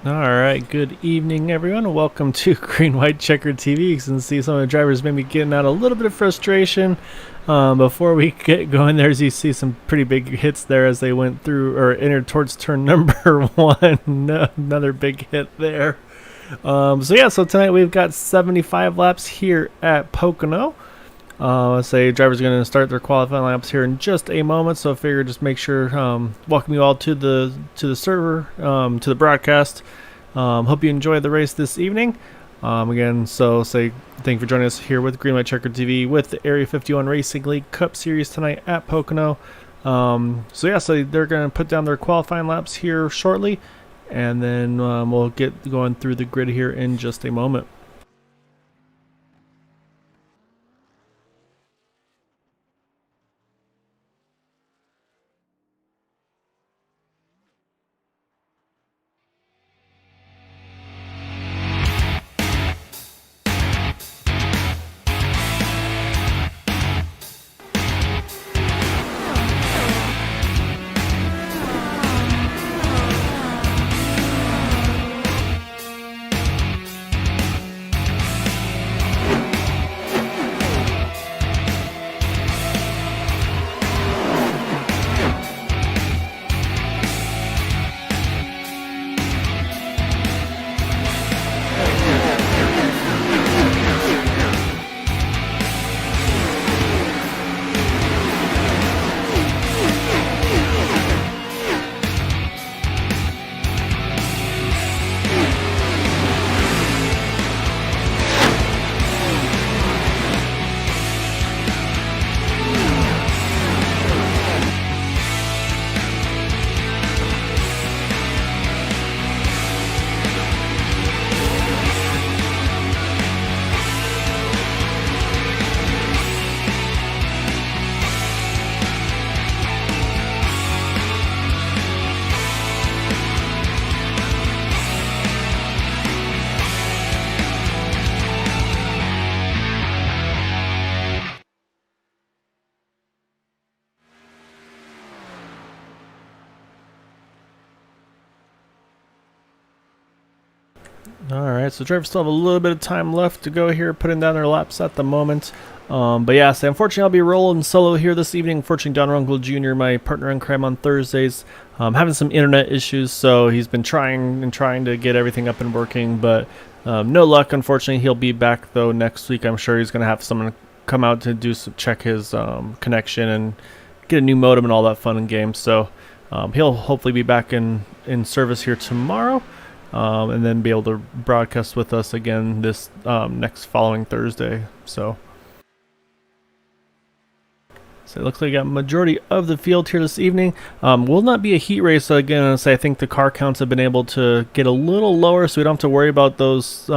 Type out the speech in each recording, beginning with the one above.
Alright, good evening everyone, and welcome to Green White Checkered TV. You can see some of the drivers maybe getting out a little bit of frustration. Before we get going there, as you see some pretty big hits there as they went through or entered towards turn number one. Another big hit there. So tonight we've got 75 laps here at Pocono. Let's say drivers are going to start their qualifying laps here in just a moment, so I figure just make sure welcome you all to the server, to the broadcast. Hope you enjoy the race this evening. Again, so thank you for joining us here with Green White Checker TV with the Area 51 Racing League Cup Series tonight at Pocono. So they're going to put down their qualifying laps here shortly, and then we'll get going through the grid here in just a moment. Alright, so drivers still have a little bit of time left to go here, putting down their laps at the moment. Unfortunately I'll be rolling solo here this evening. Unfortunately, Don Runkle Jr., my partner in crime on Thursdays, having some internet issues, so he's been trying to get everything up and working, but no luck, unfortunately. He'll be back, though, next week. I'm sure he's going to have someone come out to check his connection and get a new modem and all that fun and games, so he'll hopefully be back in service here tomorrow. And then be able to broadcast with us again this next following Thursday. So it looks like we got majority of the field here this evening. Will not be a heat race, so again, I think the car counts have been able to get a little lower, so we don't have to worry about those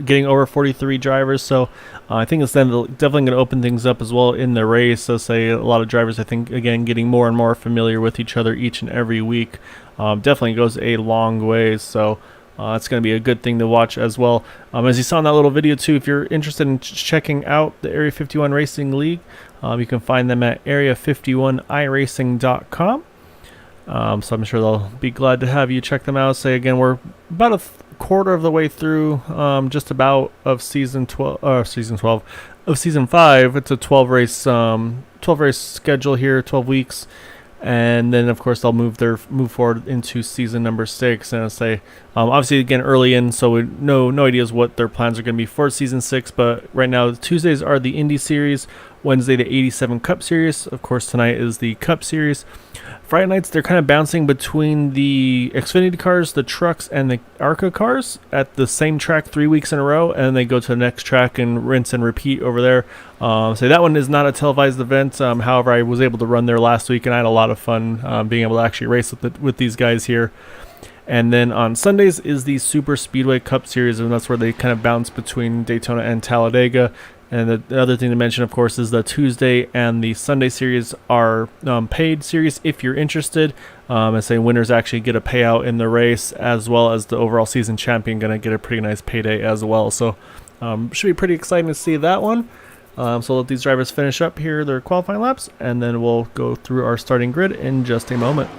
getting over 43 drivers. So I think it's then definitely going to open things up as well in the race. So say a lot of drivers, I think, again, getting more and more familiar with each other each and every week. Definitely goes a long way, so it's going to be a good thing to watch as well. As you saw in that little video too, if you're interested in checking out the Area 51 Racing League, you can find them at area51iracing.com. So I'm sure they'll be glad to have you check them out. Say again, we're about a quarter of the way through, just about, of season 12 of season 5. It's a 12 race schedule here, 12 weeks. And then, of course, they'll move forward into season number 6. And I say, obviously, again, early in, so we no ideas what their plans are going to be for season 6. But right now, Tuesdays are the Indy Series, Wednesday the 87 Cup Series. Of course, tonight is the Cup Series. Friday nights, they're kind of bouncing between the Xfinity cars, the trucks, and the ARCA cars at the same track 3 weeks in a row, and they go to the next track and rinse and repeat over there. So that one is not a televised event. However, I was able to run there last week, and I had a lot of fun being able to actually race with these guys here. And then on Sundays is the Super Speedway Cup Series, and that's where they kind of bounce between Daytona and Talladega. And the other thing to mention, of course, is the Tuesday and the Sunday series are paid series if you're interested. And say winners actually get a payout in the race, as well as the overall season champion going to get a pretty nice payday as well. So should be pretty exciting to see that one. So let these drivers finish up here their qualifying laps, and then we'll go through our starting grid in just a moment.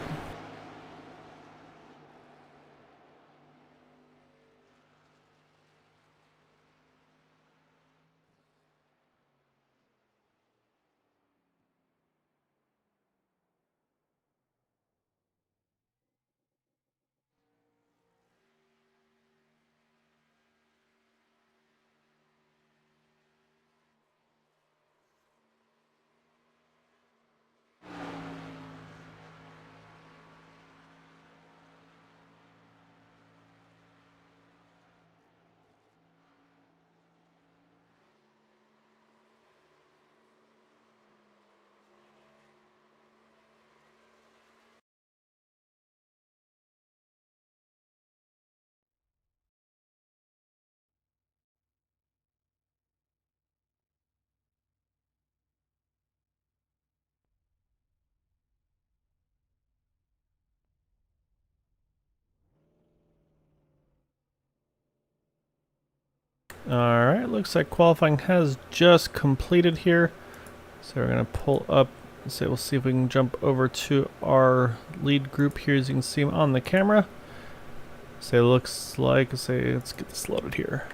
Alright, looks like qualifying has just completed here. So we're going to pull up. So we'll see if we can jump over to our lead group here, as you can see on the camera. So it looks like, let's get this loaded here.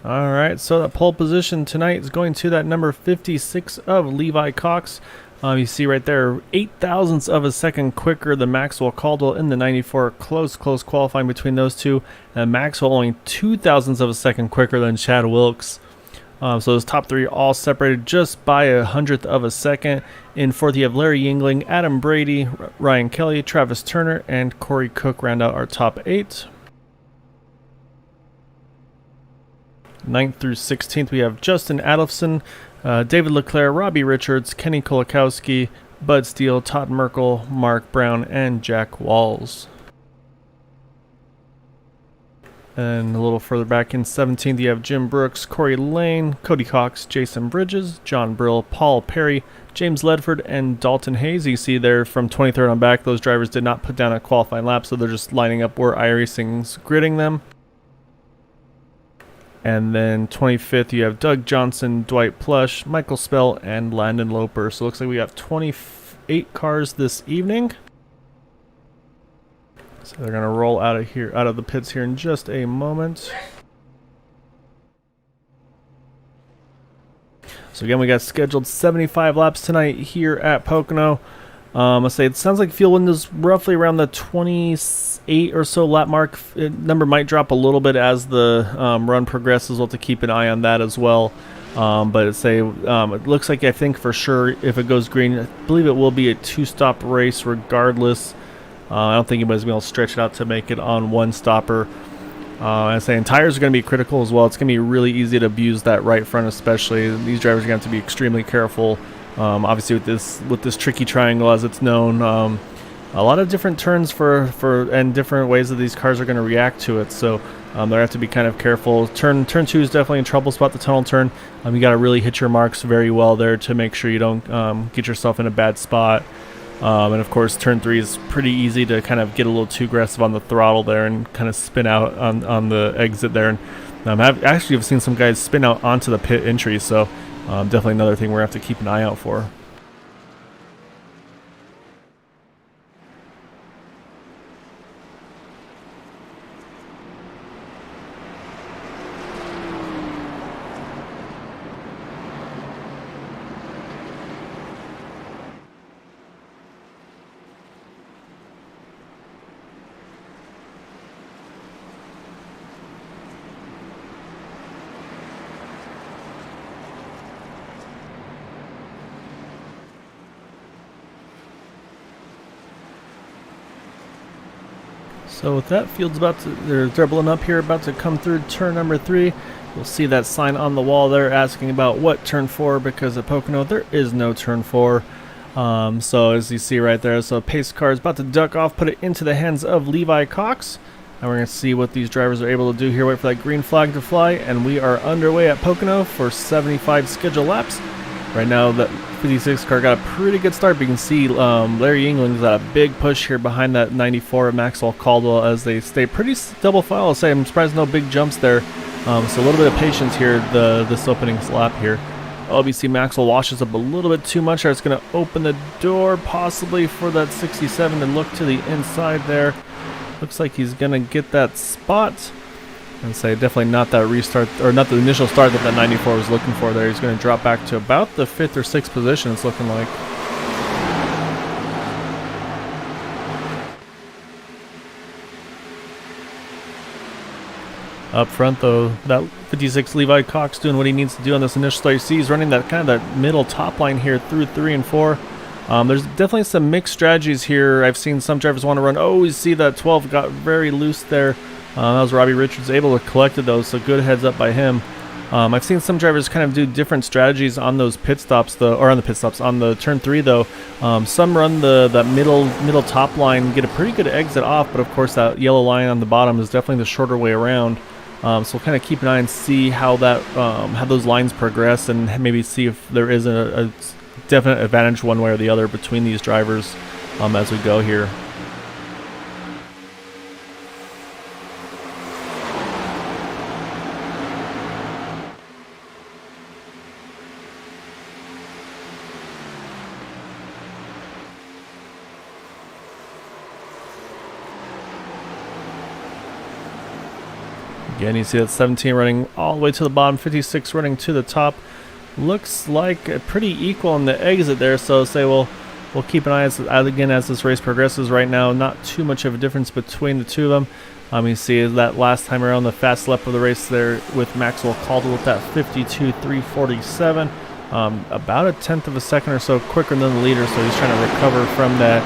Alright, so that pole position tonight is going to that number 56 of Levi Cox. You see right there, 0.08 of a second quicker than Maxwell Caldwell in the 94. Close qualifying between those two. And Maxwell only 0.02 of a second quicker than Chad Wilkes. So those top three all separated just by a 100th of a second. In fourth, you have Larry Yingling, Adam Brady, Ryan Kelly, Travis Turner, and Corey Cook round out our top 8. 9th through 16th, we have Justin Adolphson, David Leclerc, Robbie Richards, Kenny Kolakowski, Bud Steele, Todd Merkel, Mark Brown, and Jack Walls. And a little further back in 17th, you have Jim Brooks, Corey Lane, Cody Cox, Jason Bridges, John Brill, Paul Perry, James Ledford, and Dalton Hayes. You see there from 23rd on back, those drivers did not put down a qualifying lap, so they're just lining up where iRacing's gridding them. And then 25th, you have Doug Johnson, Dwight Plush, Michael Spell, and Landon Loper. So it looks like we have 28 cars this evening. So they're going to roll out of the pits here in just a moment. So again, we got scheduled 75 laps tonight here at Pocono. Let's say it sounds like fuel windows roughly around the 28 or so lap mark. Number might drop a little bit as the run progresses. We'll have to keep an eye on that as well. But it looks like, I think for sure, if it goes green, I believe it will be a 2-stop race regardless. I don't think anybody's going to stretch it out to make it on one stopper. I say, and tires are going to be critical as well. It's going to be really easy to abuse that right front, especially. These drivers are going to have to be extremely careful. Obviously, with this tricky triangle, as it's known, a lot of different turns and different ways that these cars are going to react to it. So they have to be kind of careful. Turn 2 is definitely a trouble spot. The tunnel turn, you got to really hit your marks very well there to make sure you don't get yourself in a bad spot. And of course, turn 3 is pretty easy to kind of get a little too aggressive on the throttle there and kind of spin out on the exit there. And I've seen some guys spin out onto the pit entry. So definitely another thing we're going to have to keep an eye out for. So with that, field's they're dribbling up here, about to come through turn number 3. You'll see that sign on the wall there asking about what turn 4, because at Pocono there is no turn 4. So as you see right there, so pace car is about to duck off, put it into the hands of Levi Cox. And we're going to see what these drivers are able to do here. Wait for that green flag to fly, and we are underway at Pocono for 75 scheduled laps. Right now, that 56 car got a pretty good start, but you can see Larry Yingling's got a big push here behind that 94 of Maxwell Caldwell as they stay pretty double file. I'll say I'm surprised no big jumps there. So a little bit of patience here this opening lap here. LBC Maxwell washes up a little bit too much. It's going to open the door possibly for that 67 and look to the inside there. Looks like he's going to get that spot. And say definitely not that restart, or not the initial start that 94 was looking for there. He's going to drop back to about the 5th or 6th position, it's looking like. Up front, though, that 56 Levi Cox doing what he needs to do on this initial start. You see he's running that kind of that middle top line here through 3 and 4. There's definitely some mixed strategies here. I've seen some drivers want to run. Oh, you see that 12 got very loose there. That was Robbie Richards able to collect those, so good heads up by him. I've seen some drivers kind of do different strategies on those pit stops, though, or on the pit stops on the turn 3 though. Some run that middle top line, get a pretty good exit off, but of course that yellow line on the bottom is definitely the shorter way around. So we'll kind of keep an eye and see how those lines progress, and maybe see if there is a definite advantage one way or the other between these drivers as we go here. Again, you see that 17 running all the way to the bottom, 56 running to the top. Looks like pretty equal in the exit there, so say we'll keep an eye as this race progresses. Right now, not too much of a difference between the two of them. You see that last time around, the fast lap of the race there with Maxwell Caldwell with that 52.347. About a tenth of a second or so quicker than the leader, so he's trying to recover from that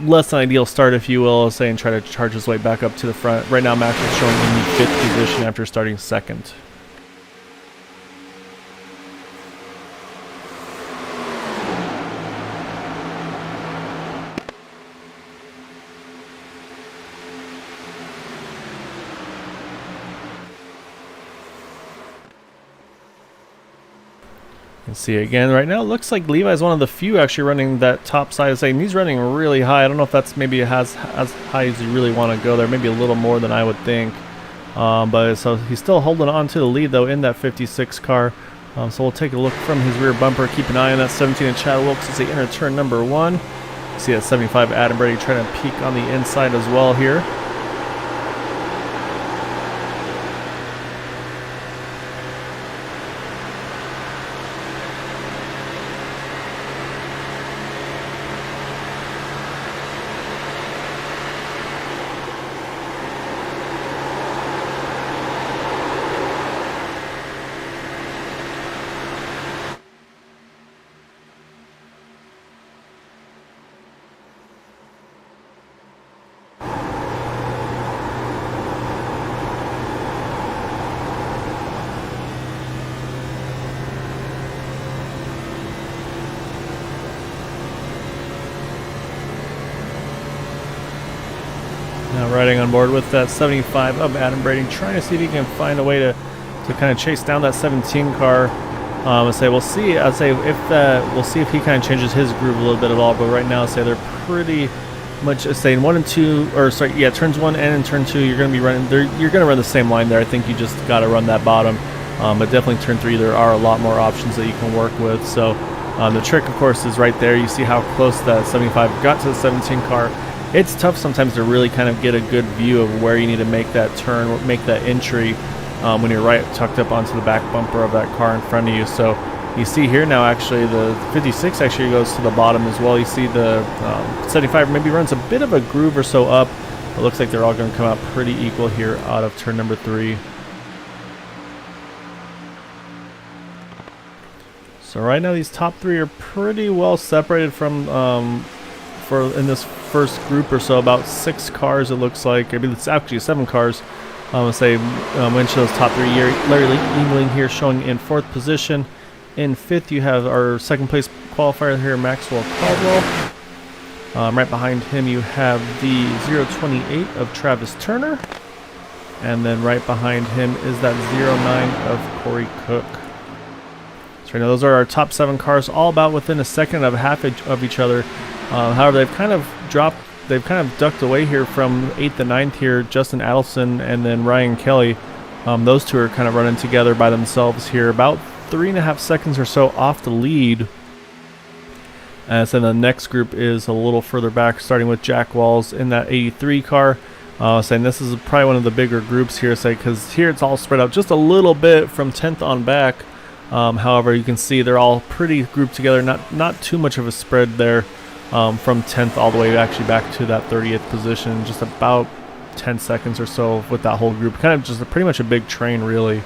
less than ideal start, if you will, say, and try to charge his way back up to the front. Right now, Max is showing in the 5th position after starting 2nd. You can see again right now, it looks like Levi's one of the few actually running that top side of saying he's running really high. I don't know if that's maybe as high as you really want to go there, maybe a little more than I would think. But so he's still holding on to the lead though in that 56 car. So we'll take a look from his rear bumper, keep an eye on that 17 and Chad Wilkes as they enter turn number 1. See that 75 Adam Brady trying to peek on the inside as well here. Now riding on board with that 75 of Adam Brady, trying to see if he can find a way to kind of chase down that 17 car. I'd say we'll see. I'd say if we'll see if he kind of changes his groove a little bit at all. But right now, I'd say they're pretty much saying 1 and 2, or sorry, yeah, turns 1 and in turn 2, you're going to be running. You're going to run the same line there. I think you just got to run that bottom. But definitely turn 3, there are a lot more options that you can work with. So the trick, of course, is right there. You see how close that 75 got to the 17 car. It's tough sometimes to really kind of get a good view of where you need to make that turn, make that entry when you're right tucked up onto the back bumper of that car in front of you. So you see here now actually the 56 actually goes to the bottom as well. You see the 75 maybe runs a bit of a groove or so up. It looks like they're all going to come out pretty equal here out of turn number 3. So right now these top 3 are pretty well separated from in this first group or so, about 6 cars it looks like. Maybe it's actually 7 cars. Let's say mention those top 3 here. Larry Yingling here showing in 4th position. In 5th you have our 2nd place qualifier here, Maxwell Caldwell. Right behind him you have the 028 of Travis Turner. And then right behind him is that 09 of Corey Cook. So right now those are our top 7 cars, all about within a second of half of each other. However, they've kind of ducked away here from 8th and 9th here. Justin Adelson and then Ryan Kelly. Those two are kind of running together by themselves here, about 3.5 seconds or so off the lead. And so the next group is a little further back, starting with Jack Walls in that 83 car. Saying this is probably one of the bigger groups here, because here it's all spread out just a little bit from 10th on back. However, you can see they're all pretty grouped together, not too much of a spread there. From 10th all the way actually back to that 30th position, just about 10 seconds or so with that whole group. Kind of just pretty much a big train, really.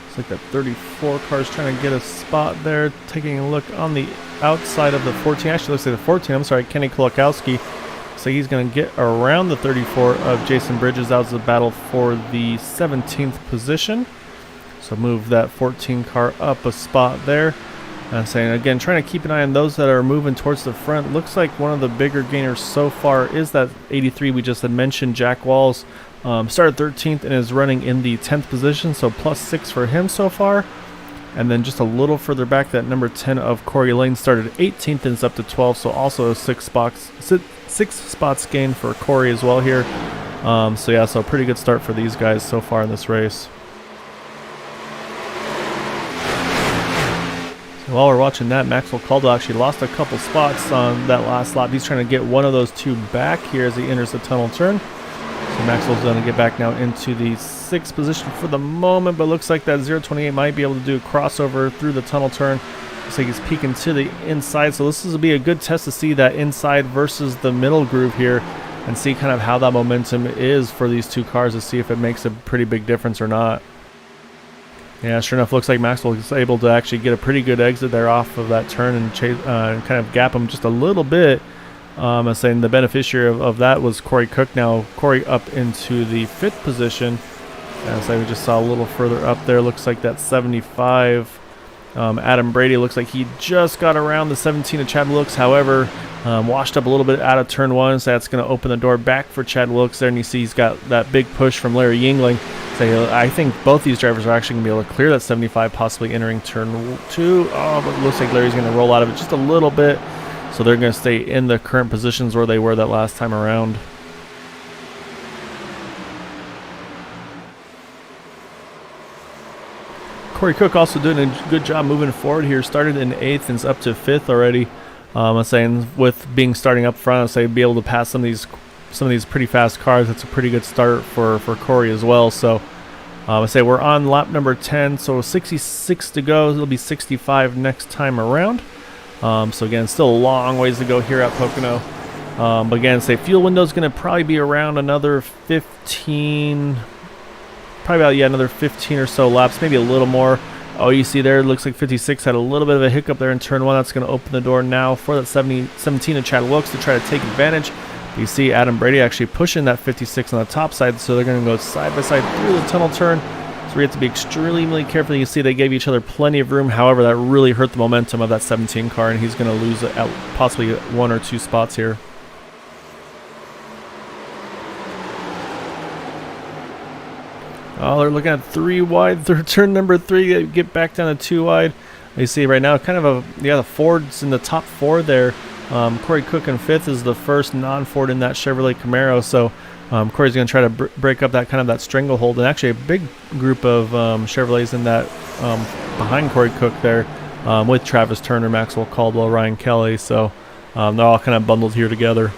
It's like that 34 car is trying to get a spot there. Taking a look on the outside of the 14. Actually, looks like the 14. I'm sorry, Kenny Kolakowski. So he's going to get around the 34 of Jason Bridges. That was the battle for the 17th position. So move that 14 car up a spot there. And saying again, trying to keep an eye on those that are moving towards the front. Looks like one of the bigger gainers so far is that 83 we just had mentioned, Jack Walls. Started 13th and is running in the 10th position, so +6 for him so far. And then just a little further back, that number 10 of Corey Lane started 18th and is up to 12, so also 6 spots gained for Corey as well here. So yeah, so a pretty good start for these guys so far in this race. While we're watching that, Maxwell Caldwell actually lost a couple spots on that last lap. He's trying to get one of those two back here as he enters the tunnel turn. So Maxwell's going to get back now into the 6th position for the moment, but looks like that 028 might be able to do a crossover through the tunnel turn. Looks like he's peeking to the inside, so this will be a good test to see that inside versus the middle groove here and see kind of how that momentum is for these two cars to see if it makes a pretty big difference or not. Yeah, sure enough, looks like Maxwell is able to actually get a pretty good exit there off of that turn and kind of gap him just a little bit. I'm saying the beneficiary of that was Corey Cook. Now Corey up into the 5th position. As we just saw a little further up there, looks like that 75. Adam Brady looks like he just got around the 17 of Chad Wilkes. However, washed up a little bit out of turn 1, so that's going to open the door back for Chad Wilkes there. And you see he's got that big push from Larry Yingling. So I think both these drivers are actually going to be able to clear that 75, possibly entering turn 2. Oh, but it looks like Larry's going to roll out of it just a little bit. So they're going to stay in the current positions where they were that last time around. Corey Cook also doing a good job moving forward here. Started in 8th and is up to 5th already. I'm saying with being starting up front, I'd say be able to pass some of these pretty fast cars. That's a pretty good start for Corey as well. So I say we're on lap number 10, so 66 to go. It'll be 65 next time around. So again, still a long ways to go here at Pocono. But again, say fuel window is going to probably be around another 15, probably about another 15 or so laps, maybe a little more. Oh, you see there, it looks like 56 had a little bit of a hiccup there in turn 1. That's going to open the door now for that 17 of Chad Wilkes to try to take advantage. You see Adam Brady actually pushing that 56 on the top side, so they're going to go side by side through the tunnel turn. So we have to be extremely careful. You see they gave each other plenty of room. However, that really hurt the momentum of that 17 car, and he's going to lose possibly 1 or 2 spots here. Oh, they're looking at 3 wide. They're turn number 3. Get back down to 2 wide. You see right now, kind of the Ford's in the top 4 there. Corey Cook in 5th is the first non-Ford in that Chevrolet Camaro. So Corey's going to try to break up that stranglehold, and actually a big group of Chevrolets in that behind Corey Cook there with Travis Turner, Maxwell Caldwell, Ryan Kelly. So they're all kind of bundled here together.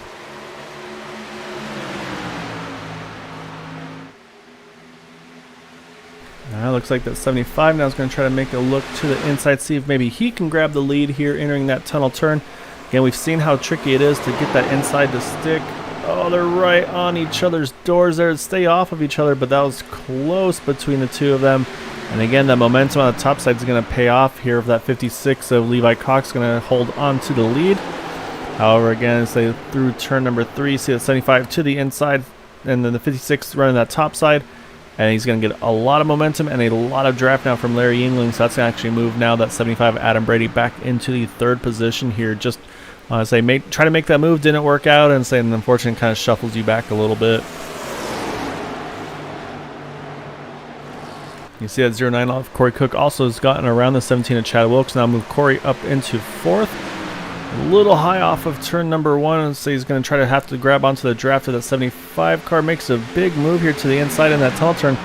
Looks like that 75 now is going to try to make a look to the inside, see if maybe he can grab the lead here entering that tunnel turn. Again, we've seen how tricky it is to get that inside to stick. Oh, they're right on each other's doors there. Stay off of each other, but that was close between the two of them. And again, that momentum on the top side is going to pay off here. If that 56 of Levi Cox is going to hold on to the lead. However, again, as they through turn number 3, see that 75 to the inside, and then the 56 running that top side. And he's going to get a lot of momentum and a lot of draft now from Larry Yingling. So that's going to actually move now that 75 Adam Brady back into the 3rd position here. Just try to make that move, didn't work out, and unfortunately kind of shuffles you back a little bit. You see that 09 off. Corey Cook also has gotten around the 17 of Chad Wilkes. Now move Corey up into 4th. A little high off of turn number 1, and so he's going to try to have to grab onto the draft of that 75 car. Makes a big move here to the inside in that tunnel turn.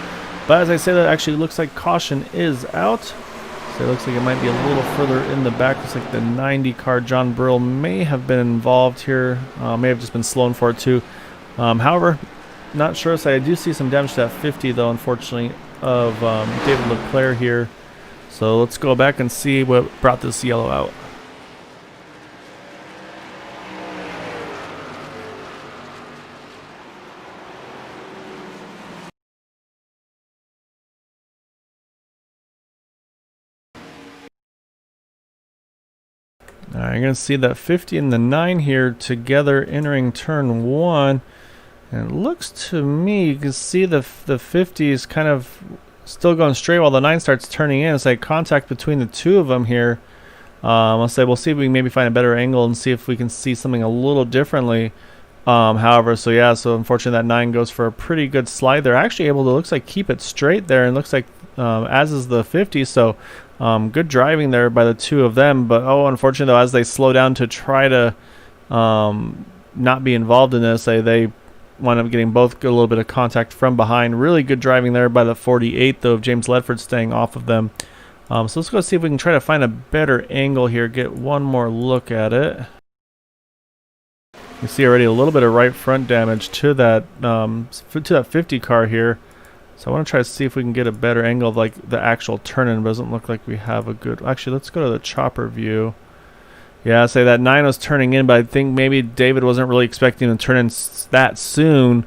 But as I say, that actually looks like caution is out. So it looks like it might be a little further in the back. Looks like the 90 car, John Brill, may have been involved here. May have just been slowing for it too. However, not sure. So I do see some damage to that 50 though, unfortunately, of David Leclerc here. So let's go back and see what brought this yellow out. You're going to see that 50 and the 9 here together entering turn 1. And it looks to me, you can see the 50 is kind of still going straight while the 9 starts turning in. It's like contact between the two of them here. I'll say we'll see if we can maybe find a better angle and see if we can see something a little differently. However, so unfortunately that 9 goes for a pretty good slide. They're actually able to, looks like, keep it straight there, and looks like as is the 50. So good driving there by the two of them. But unfortunately though, as they slow down to try to not be involved in this, they wind up getting both a little bit of contact from behind. Really good driving there by the 48 though of James Ledford, staying off of them. So let's go see if we can try to find a better angle here, get one more look at it. You see already a little bit of right front damage to that 50 car here. So I want to try to see if we can get a better angle of like the actual turn-in. Doesn't look like we have a good... Actually, let's go to the chopper view. Yeah, I'd say that 9 was turning in, but I think maybe David wasn't really expecting to turn in that soon.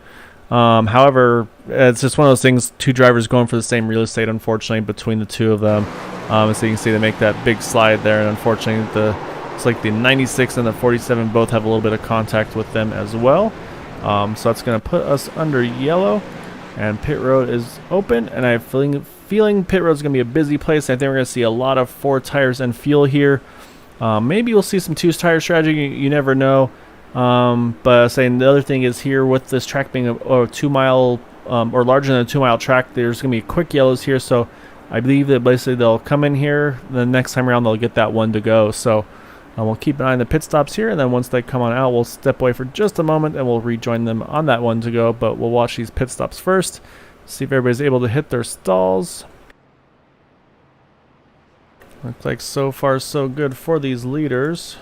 However, it's just one of those things, two drivers going for the same real estate, unfortunately, between the two of them. So you can see they make that big slide there, and unfortunately, it's like the 96 and the 47 both have a little bit of contact with them as well. So that's going to put us under yellow, and pit road is open, and I have feeling pit road is going to be a busy place. I think we're going to see a lot of 4 tires and fuel here. Maybe we'll see some 2 tire strategy. You never know. But saying the other thing is here with this track being a 2 mile or larger than a 2 mile track, there's going to be quick yellows here. So I believe that basically they'll come in here. The next time around they'll get that one to go. So we'll keep an eye on the pit stops here, and then once they come on out, we'll step away for just a moment and we'll rejoin them on that one to go. But we'll watch these pit stops first, see if everybody's able to hit their stalls. Looks like so far so good for these leaders.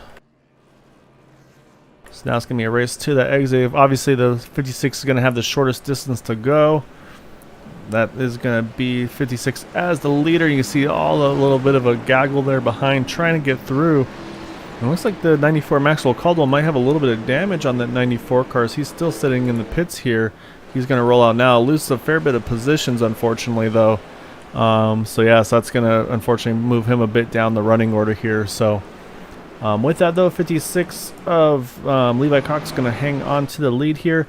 So now it's going to be a race to the exit. Obviously the 56 is going to have the shortest distance to go. That is going to be 56 as the leader. You can see all a little bit of a gaggle there behind trying to get through. It looks like the 94 Maxwell Caldwell might have a little bit of damage on that 94 car. He's still sitting in the pits here. He's going to roll out now. Loses a fair bit of positions, unfortunately, though. So that's going to unfortunately move him a bit down the running order here. So with that, though, 56 of Levi Cox is going to hang on to the lead here.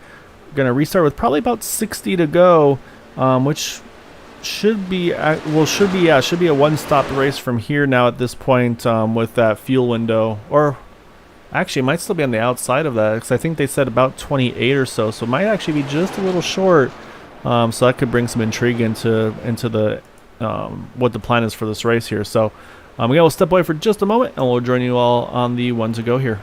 Going to restart with probably about 60 to go, which should be a one-stop race from here now at this point with that fuel window. Or actually, it might still be on the outside of that because I think they said about 28 or so. So it might actually be just a little short. So that could bring some intrigue into the what the plan is for this race here. So we'll step away for just a moment, and we'll join you all on the one to go here.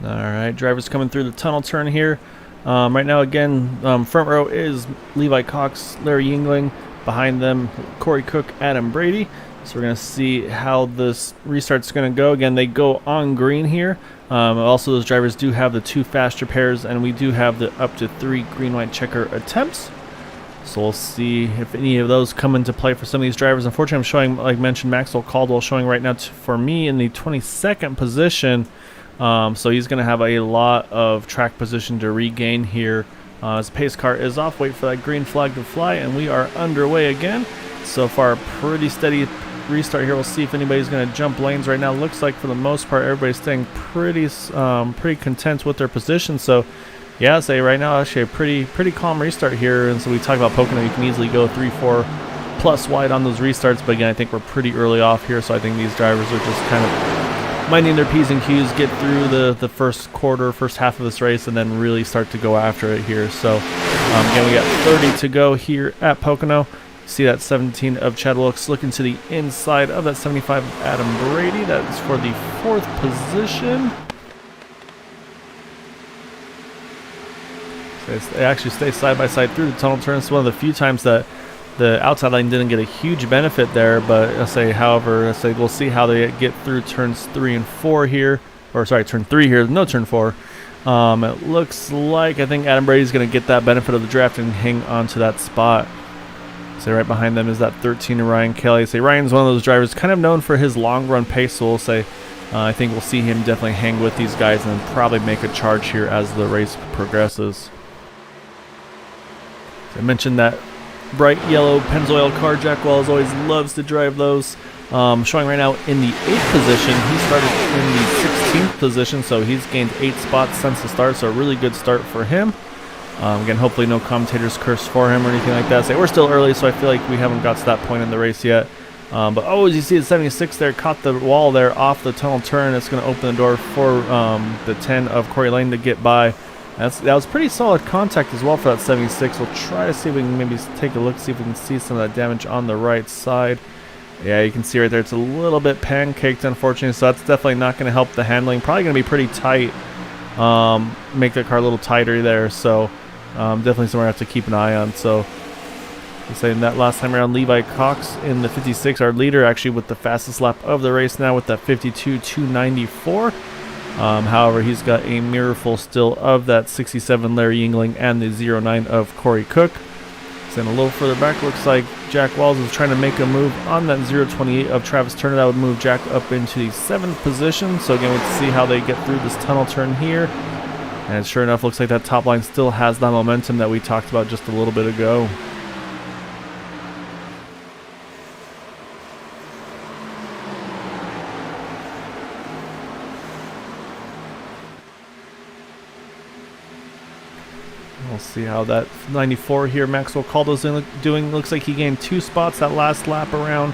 Alright, drivers coming through the tunnel turn here. Right now, again, front row is Levi Cox, Larry Yingling. Behind them, Corey Cook, Adam Brady. So we're going to see how this restart's going to go. Again, they go on green here. Also, those drivers do have the 2 fast repairs, and we do have the up to 3 green-white checker attempts. So we'll see if any of those come into play for some of these drivers. Unfortunately, I'm showing, like mentioned, Maxwell Caldwell showing right now for me in the 22nd position. So he's going to have a lot of track position to regain here. His pace car is off. Wait for that green flag to fly, and we are underway again. So far, pretty steady restart here. We'll see if anybody's going to jump lanes right now. Looks like for the most part everybody's staying pretty content with their position. So yeah, I'd say right now actually a pretty calm restart here. And so we talk about Pocono, you can easily go 3-4 plus wide on those restarts. But again, I think we're pretty early off here, so I think these drivers are just kind of minding their P's and Q's, get through the first half of this race, and then really start to go after it here. So again, we got 30 to go here at Pocono. See that 17 of Chad Wilkes looking to the inside of that 75 of Adam Brady. That is for the 4th position. They actually stay side by side through the tunnel turn. It's one of the few times that the outside line didn't get a huge benefit there, but we'll see how they get through turns 3 and 4 here, or sorry, turn 3 here, no turn 4. It looks like I think Adam Brady's going to get that benefit of the draft and hang on to that spot. So right behind them is that 13 of Ryan Kelly. So Ryan's one of those drivers kind of known for his long run pace, so we'll say I think we'll see him definitely hang with these guys and then probably make a charge here as the race progresses. So I mentioned that bright yellow Pennzoil car. Jack Wells always loves to drive those. Showing right now in the 8th position. He started in the 16th position, so he's gained 8 spots since the start, so a really good start for him. Again, hopefully no commentators curse for him or anything like that. So we're still early, so I feel like we haven't got to that point in the race yet. But as you see, the 76 there caught the wall there off the tunnel turn. It's going to open the door for the 10 of Corey Lane to get by. That was pretty solid contact as well for that 76. We'll try to see if we can maybe take a look, see if we can see some of that damage on the right side. Yeah, you can see right there it's a little bit pancaked, unfortunately, so that's definitely not going to help the handling. Probably going to be pretty tight, make the car a little tighter there, so definitely somewhere I have to keep an eye on. So saying that last time around, Levi Cox in the 56, our leader, actually with the fastest lap of the race now with that 52.294. However, he's got a mirror full still of that 67 Larry Yingling and the 09 of Corey Cook. Then a little further back, looks like Jack Wells is trying to make a move on that 028 of Travis Turner. That would move Jack up into the 7th position. So again, we'll see how they get through this tunnel turn here. And sure enough, looks like that top line still has that momentum that we talked about just a little bit ago. We'll see how that 94 here, Maxwell Caldo's doing. Looks like he gained 2 spots that last lap around.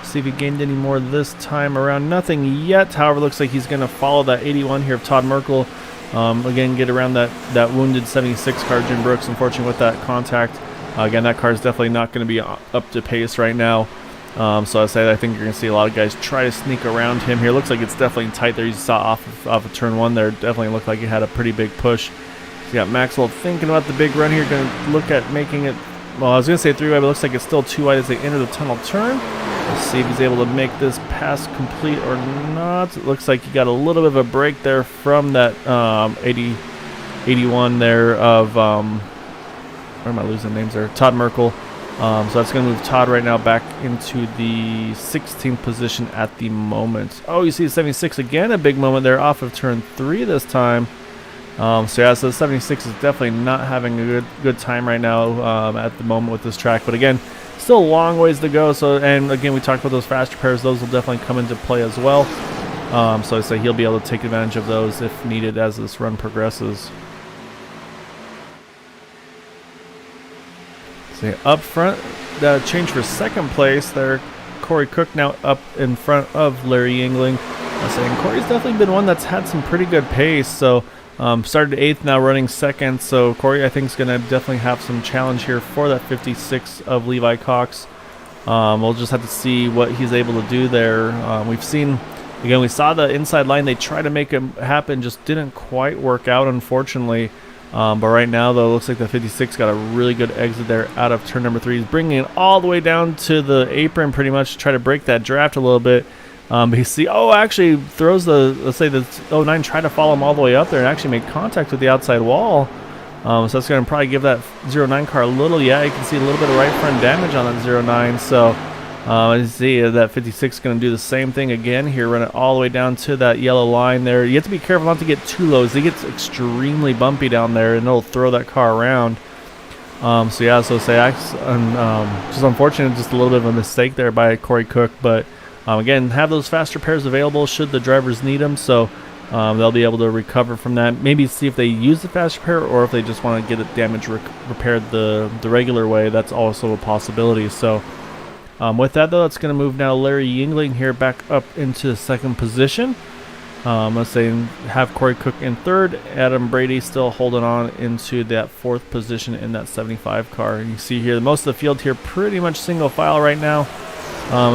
See if he gained any more this time around. Nothing yet. However, looks like he's going to follow that 81 here of Todd Merkel. Again, get around that wounded 76 car, Jim Brooks, unfortunately, with that contact. Again, that car is definitely not going to be up to pace right now. So I think you're going to see a lot of guys try to sneak around him here. Looks like it's definitely tight there. You saw off of turn 1 there. Definitely looked like he had a pretty big push. So you got Maxwell thinking about the big run here. Going to look at making it, well, I was going to say 3-wide, but it looks like it's still 2-wide as they enter the tunnel turn. We'll see if he's able to make this pass complete or not. It looks like he got a little bit of a break there from that 81 there of, where am I losing names there? Todd Merkel. So that's going to move Todd right now back into the 16th position at the moment. Oh, you see 76 again, a big moment there off of turn 3 this time. So the 76 is definitely not having a good time right now at the moment with this track. But again, still a long ways to go. So, and again, we talked about those fast repairs. Those will definitely come into play as well. So I say he'll be able to take advantage of those if needed as this run progresses. So up front, that change for second place there. Corey Cook now up in front of Larry Yingling. I was saying Corey's definitely been one that's had some pretty good pace. So started 8th, now running 2nd. So Corey, I think, is going to definitely have some challenge here for that 56 of Levi Cox. We'll just have to see what he's able to do there. We've seen, again, we saw the inside line. They tried to make it happen, just didn't quite work out, unfortunately. But right now, though, it looks like the 56 got a really good exit there out of turn number 3. He's bringing it all the way down to the apron pretty much to try to break that draft a little bit. But you see, actually throws let's say the 09 tried to follow him all the way up there and actually made contact with the outside wall. So that's going to probably give that 09 car a little, you can see a little bit of right front damage on that 09. So you see that 56 is going to do the same thing again here, run it all the way down to that yellow line there. You have to be careful not to get too low. It gets extremely bumpy down there and it'll throw that car around. So yeah, so say just unfortunate, just a little bit of a mistake there by Corey Cook, but again, have those fast repairs available should the drivers need them. So they'll be able to recover from that. Maybe see if they use the fast repair or if they just want to get it damage repaired the regular way. That's also a possibility. So with that though, it's going to move now Larry Yingling here back up into second position. Let's say have Corey Cook in third, Adam Brady still holding on into that fourth position in that 75 car. And you see here most of the field here pretty much single file right now.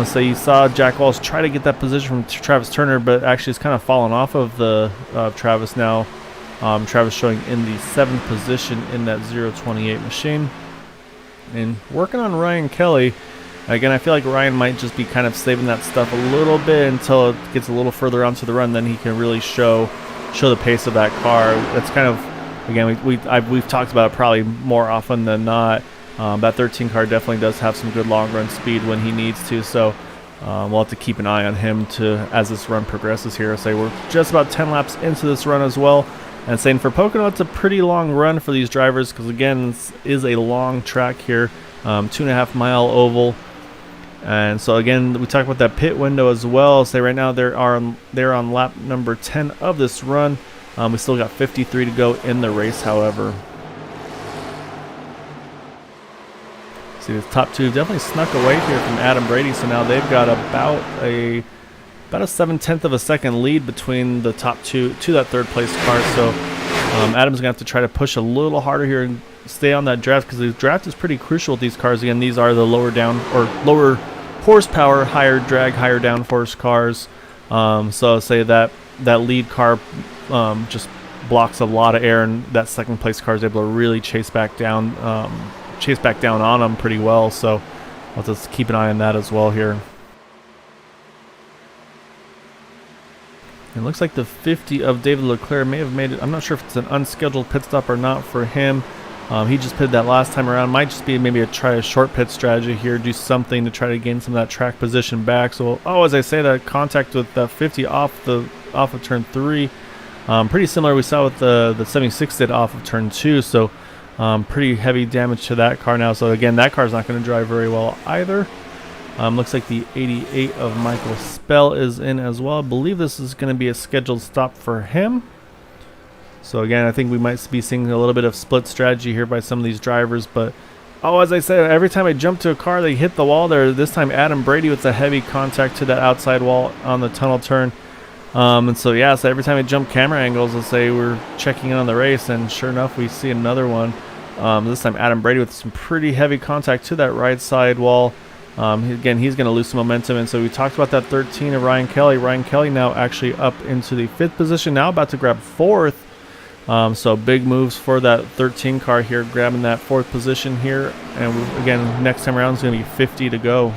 So you saw Jack Walsh try to get that position from Travis Turner, but actually it's kind of fallen off of the Travis now. Travis showing in the 7th position in that 028 machine. And working on Ryan Kelly. Again, I feel like Ryan might just be kind of saving that stuff a little bit until it gets a little further onto the run. Then he can really show the pace of that car. That's kind of, again, we've talked about it probably more often than not. That 13 car definitely does have some good long run speed when he needs to. So we'll have to keep an eye on him as this run progresses here. Say we're just about 10 laps into this run as well. And saying for Pocono, it's a pretty long run for these drivers because again, this is a long track here, 2.5 mile oval. And so again, we talked about that pit window as well. Say right now they're on lap number 10 of this run. We still got 53 to go in the race, however. See, the top two definitely snuck away here from Adam Brady. So now they've got about a 7/10 of a second lead between the top two to that third place car. So Adam's gonna have to try to push a little harder here and stay on that draft because the draft is pretty crucial with these cars. Again, these are the lower horsepower, higher drag, higher downforce cars. So say that lead car just blocks a lot of air, and that second place car is able to really chase back down on them pretty well. So I'll just keep an eye on that as well here. It looks like the 50 of David Leclerc may have made it. I'm not sure if it's an unscheduled pit stop or not for him. He just pitted that last time around. Might just be maybe try a short pit strategy here, do something to try to gain some of that track position back. So, as I say, that contact with the 50 off of turn 3, pretty similar we saw with the 76 did off of turn 2. So, pretty heavy damage to that car now. So again, that car's not going to drive very well either. Looks like the 88 of Michael Spell is in as well. I believe this is going to be a scheduled stop for him. So again, I think we might be seeing a little bit of split strategy here by some of these drivers. But, as I said, every time I jump to a car, they hit the wall there. This time, Adam Brady with a heavy contact to that outside wall on the tunnel turn. And so, yeah, so every time I jump camera angles, let's say we're checking in on the race, and sure enough, we see another one. This time, Adam Brady with some pretty heavy contact to that right side wall. Again, he's going to lose some momentum. And so we talked about that 13 of Ryan Kelly. Ryan Kelly now actually up into the 5th position, now about to grab 4th. So big moves for that 13 car here, grabbing that 4th position here. And again, next time around is going to be 50 to go.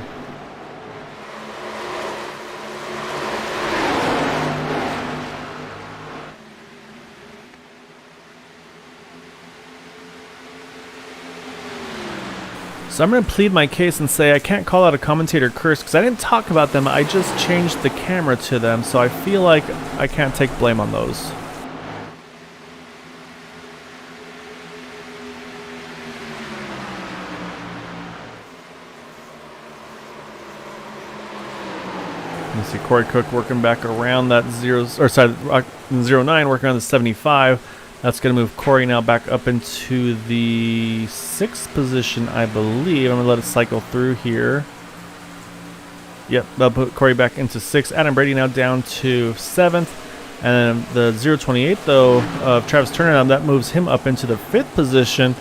So I'm going to plead my case and say I can't call out a commentator curse because I didn't talk about them. I just changed the camera to them. So I feel like I can't take blame on those. You see Corey Cook working back around that 09, working on the 75. That's going to move Corey now back up into the 6th position, I believe. I'm going to let it cycle through here. Yep, that'll put Corey back into 6th. Adam Brady now down to 7th. And the 028, though, of Travis Turner, that moves him up into the 5th position.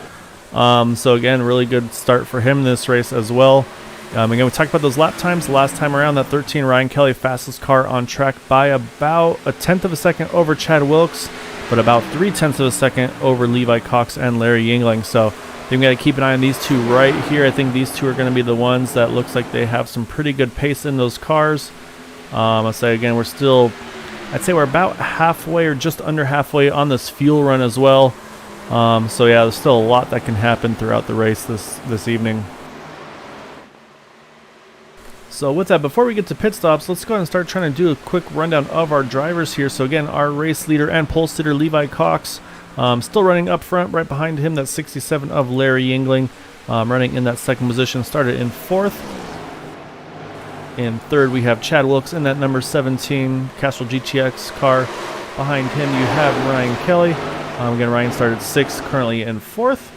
So, again, really good start for him in this race as well. Again, we talked about those lap times. Last time around, that 13 Ryan Kelly, fastest car on track by about 1/10 of a second over Chad Wilkes, but about 3/10 of a second over Levi Cox and Larry Yingling. So I think we got to keep an eye on these two right here. I think these two are going to be the ones that looks like they have some pretty good pace in those cars. I'll say again, I'd say we're about halfway or just under halfway on this fuel run as well. So yeah, there's still a lot that can happen throughout the race this evening. So with that, before we get to pit stops, let's go ahead and start trying to do a quick rundown of our drivers here. So again, our race leader and pole sitter Levi Cox Still running up front, right behind him, that 67 of Larry Yingling, running in that second position, started in fourth. In third, we have Chad Wilkes in that number 17 Castrol GTX car. Behind him, you have Ryan Kelly. Again, Ryan started sixth, currently in fourth.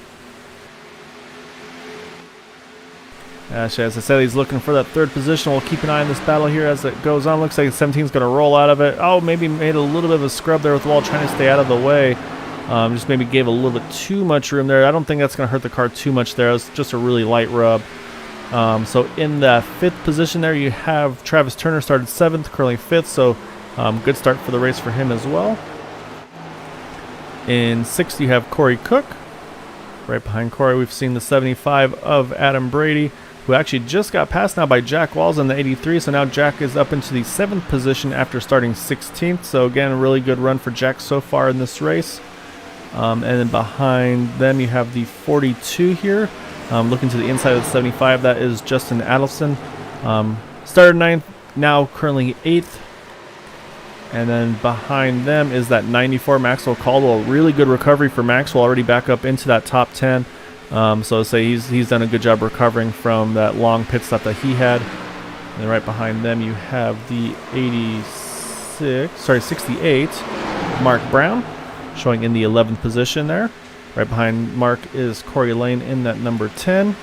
Actually, as I said, he's looking for that third position. We'll keep an eye on this battle here as it goes on. Looks like 17 is going to roll out of it. Oh, maybe made a little bit of a scrub there with the wall, trying to stay out of the way. Just maybe gave a little bit too much room there. I don't think that's going to hurt the car too much there. It was just a really light rub. So in the fifth position there, you have Travis Turner, started seventh, currently fifth. So good start for the race for him as well. In sixth, you have Corey Cook. Right behind Corey, we've seen the 75 of Adam Brady, who actually just got passed now by Jack Walls in the 83. So now Jack is up into the seventh position after starting 16th. So again, a really good run for Jack so far in this race. And then behind them, you have the 42 here. Looking to the inside of the 75, that is Justin Adelson. Started ninth, now currently eighth. And then behind them is that 94 Maxwell Caldwell. Really good recovery for Maxwell, already back up into that top 10. So I'd say he's done a good job recovering from that long pit stop that he had. And then right behind them, you have the 68 Mark Brown, showing in the 11th position there. Right behind Mark is Corey Lane in that number 10.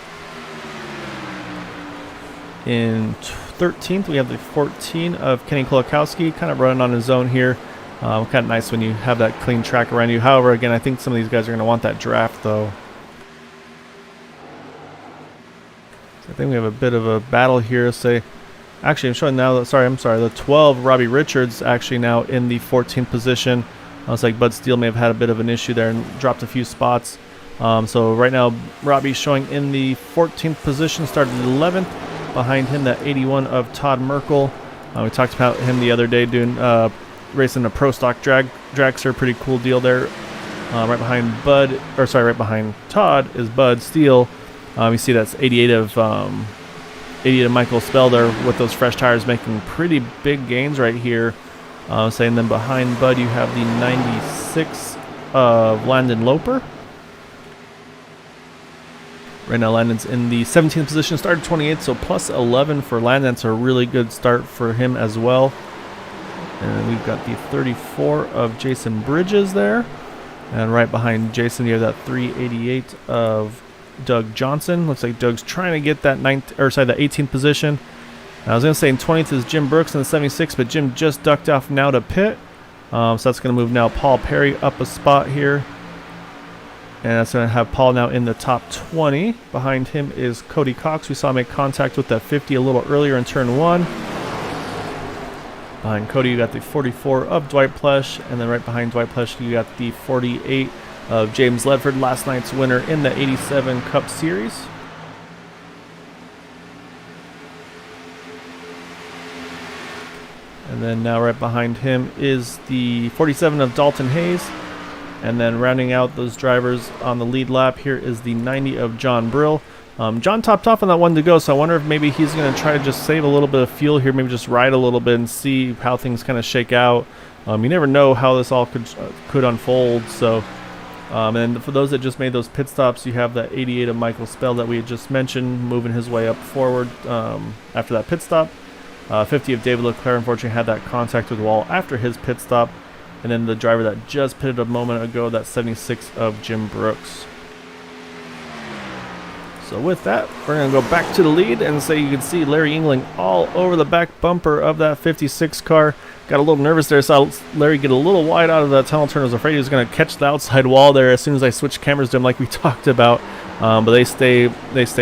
In 13th, we have the 14 of Kenny Kolakowski, kind of running on his own here. Kind of nice when you have that clean track around you. However, again, I think some of these guys are going to want that draft, though. So I think we have a bit of a battle here. Actually, I'm showing now. I'm sorry. The 12, Robbie Richards, actually now in the 14th position. Looks like Bud Steele may have had a bit of an issue there and dropped a few spots. So right now, Robbie's showing in the 14th position, started 11th. Behind him, that 81 of Todd Merkel. We talked about him the other day doing racing a pro stock dragster, pretty cool deal there. Right behind right behind Todd is Bud Steele. You see that's 88 of Michael Spell there with those fresh tires, making pretty big gains right here. And then behind Bud, you have the 96 of Landon Loper. Right now, Landon's in the 17th position, started 28th, so plus 11 for Landon. That's a really good start for him as well. And then we've got the 34 of Jason Bridges there. And right behind Jason, you have that 388 of Doug Johnson. Looks like Doug's trying to get that 18th position. I was going to say in 20th is Jim Brooks in the 76, but Jim just ducked off now to pit. So that's going to move now Paul Perry up a spot here. And that's going to have Paul now in the top 20. Behind him is Cody Cox. We saw him make contact with that 50 a little earlier in turn 1. Behind Cody, you got the 44 of Dwight Plesh. And then right behind Dwight Plesh, you got the 48 of James Ledford, last night's winner in the 87 Cup Series. And then now right behind him is the 47 of Dalton Hayes. And then rounding out those drivers on the lead lap here is the 90 of John Brill. John topped off on that one to go, so I wonder if maybe he's going to try to just save a little bit of fuel here, maybe just ride a little bit and see how things kind of shake out. You never know how this all could unfold. So, and for those that just made those pit stops, you have that 88 of Michael Spell that we had just mentioned, moving his way up forward after that pit stop. 50 of David Leclerc, unfortunately, had that contact with the wall after his pit stop. And then the driver that just pitted a moment ago, that 76 of Jim Brooks. So with that, we're going to go back to the lead and you can see Larry Yingling all over the back bumper of that 56 car. Got a little nervous there, saw Larry get a little wide out of that tunnel turn. I was afraid he was going to catch the outside wall there as soon as I switched cameras to him like we talked about. But they stay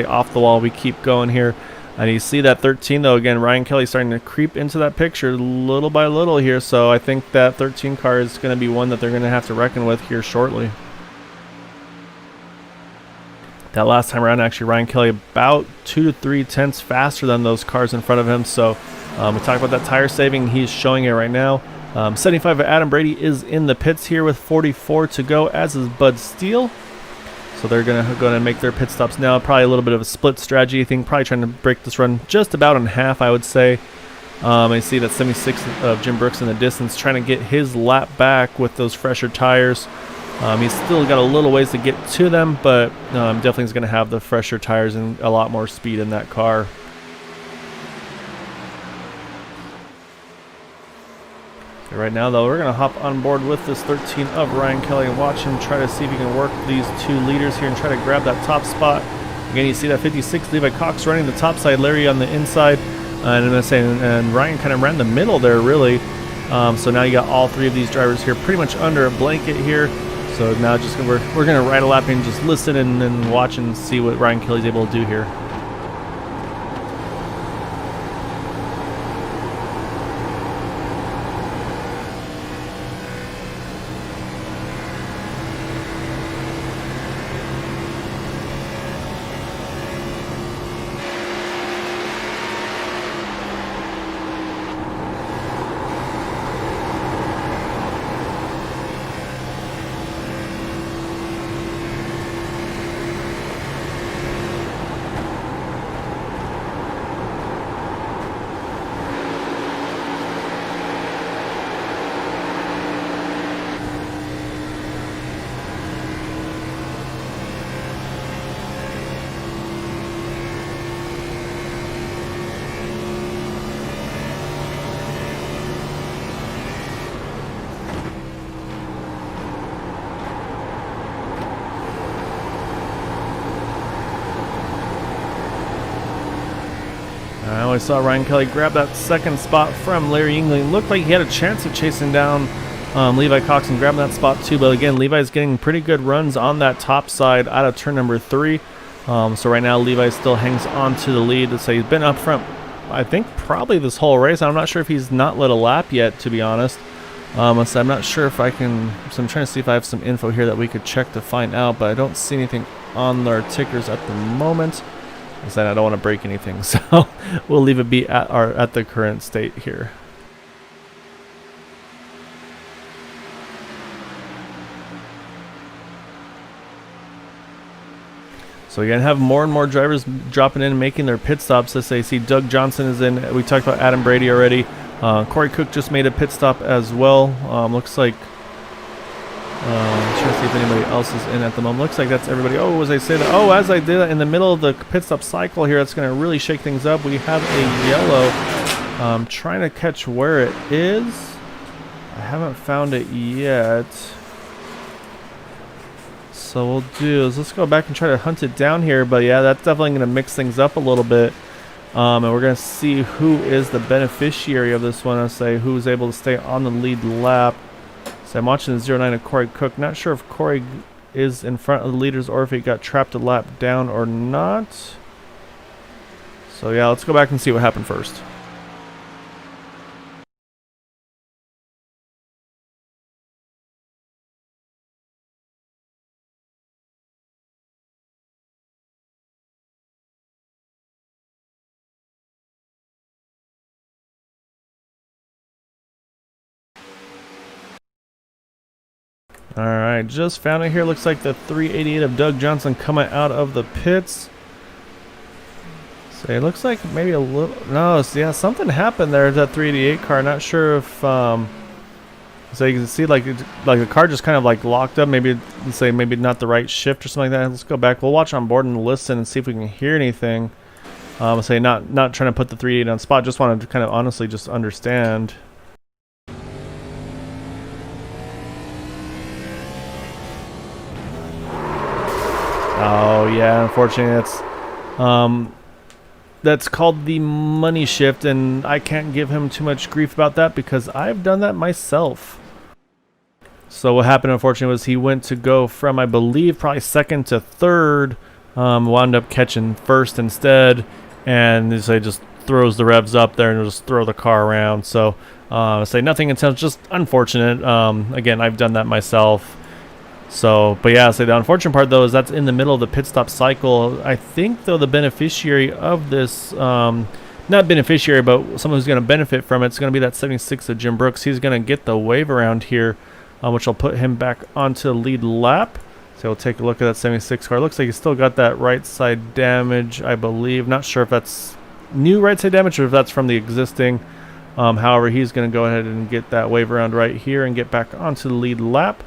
off the wall. We keep going here. And you see that 13, though, again, Ryan Kelly starting to creep into that picture little by little here. So I think that 13 car is going to be one that they're going to have to reckon with here shortly. That last time around, actually, Ryan Kelly about 2 to 3 tenths faster than those cars in front of him. So we talked about that tire saving. He's showing it right now. 75 of Adam Brady is in the pits here with 44 to go, as is Bud Steele. So they're going to make their pit stops now. Probably a little bit of a split strategy thing. Probably trying to break this run just about in half, I would say. I see that 76 of Jim Brooks in the distance, trying to get his lap back with those fresher tires. He's still got a little ways to get to them, but definitely is going to have the fresher tires and a lot more speed in that car. Okay, right now, though, we're going to hop on board with this 13 of Ryan Kelly and watch him try to see if he can work these two leaders here and try to grab that top spot. Again, you see that 56 Levi Cox running the top side, Larry on the inside, and Ryan kind of ran the middle there, really. So now you got all three of these drivers here pretty much under a blanket here. So now just we're going to ride a lap and just listen and watch and see what Ryan Kelly's able to do here. I always saw Ryan Kelly grab that second spot from Larry England. Looked like he had a chance of chasing down Levi Cox and grabbing that spot too. But again, Levi's getting pretty good runs on that top side out of turn number 3. So right now, Levi still hangs on to the lead. So he's been up front, I think, probably this whole race. I'm not sure if he's not led a lap yet, to be honest. So I'm not sure if I can. So I'm trying to see if I have some info here that we could check to find out. But I don't see anything on our tickers at the moment. I said I don't want to break anything, so we'll leave it be at the current state here. So you're going to have more and more drivers dropping in and making their pit stops. Let's say, see Doug Johnson is in. We talked about Adam Brady already. Corey Cook just made a pit stop as well. Looks like trying to see if anybody else is in at the moment. Looks like that's everybody. Oh, as I say that. Oh, as I did that in the middle of the pit stop cycle here, that's going to really shake things up. We have a yellow. Trying to catch where it is. I haven't found it yet. So we'll do is let's go back and try to hunt it down here. But yeah, that's definitely going to mix things up a little bit. And we're going to see who is the beneficiary of this one. I'll say who's able to stay on the lead lap. So I'm watching the 09 of Corey Cook. Not sure if Corey is in front of the leaders or if he got trapped a lap down or not. So yeah, let's go back and see what happened first. Alright, just found it here. Looks like the 388 of Doug Johnson coming out of the pits. So it looks like maybe a little... No, yeah, something happened there to that 388 car. Not sure if... so you can see like the car just kind of like locked up. Maybe, let's say, maybe not the right shift or something like that. Let's go back. We'll watch on board and listen and see if we can hear anything. Say not trying to put the 388 on spot. Just wanted to kind of honestly just understand. Oh yeah, unfortunately that's called the money shift, and I can't give him too much grief about that because I've done that myself. So what happened, unfortunately, was he went to go from, I believe, probably second to third, wound up catching first instead, and so he just throws the revs up there and just throw the car around. So say nothing intentional, just unfortunate. Again, I've done that myself. So, but yeah, so the unfortunate part though is that's in the middle of the pit stop cycle. I think though the beneficiary of this, not beneficiary, but someone who's going to benefit from it's going to be that 76 of Jim Brooks. He's going to get the wave around here, which will put him back onto the lead lap. So we'll take a look at that 76 car. Looks like he's still got that right side damage, I believe. Not sure if that's new right side damage or if that's from the existing. However, he's going to go ahead and get that wave around right here and get back onto the lead lap.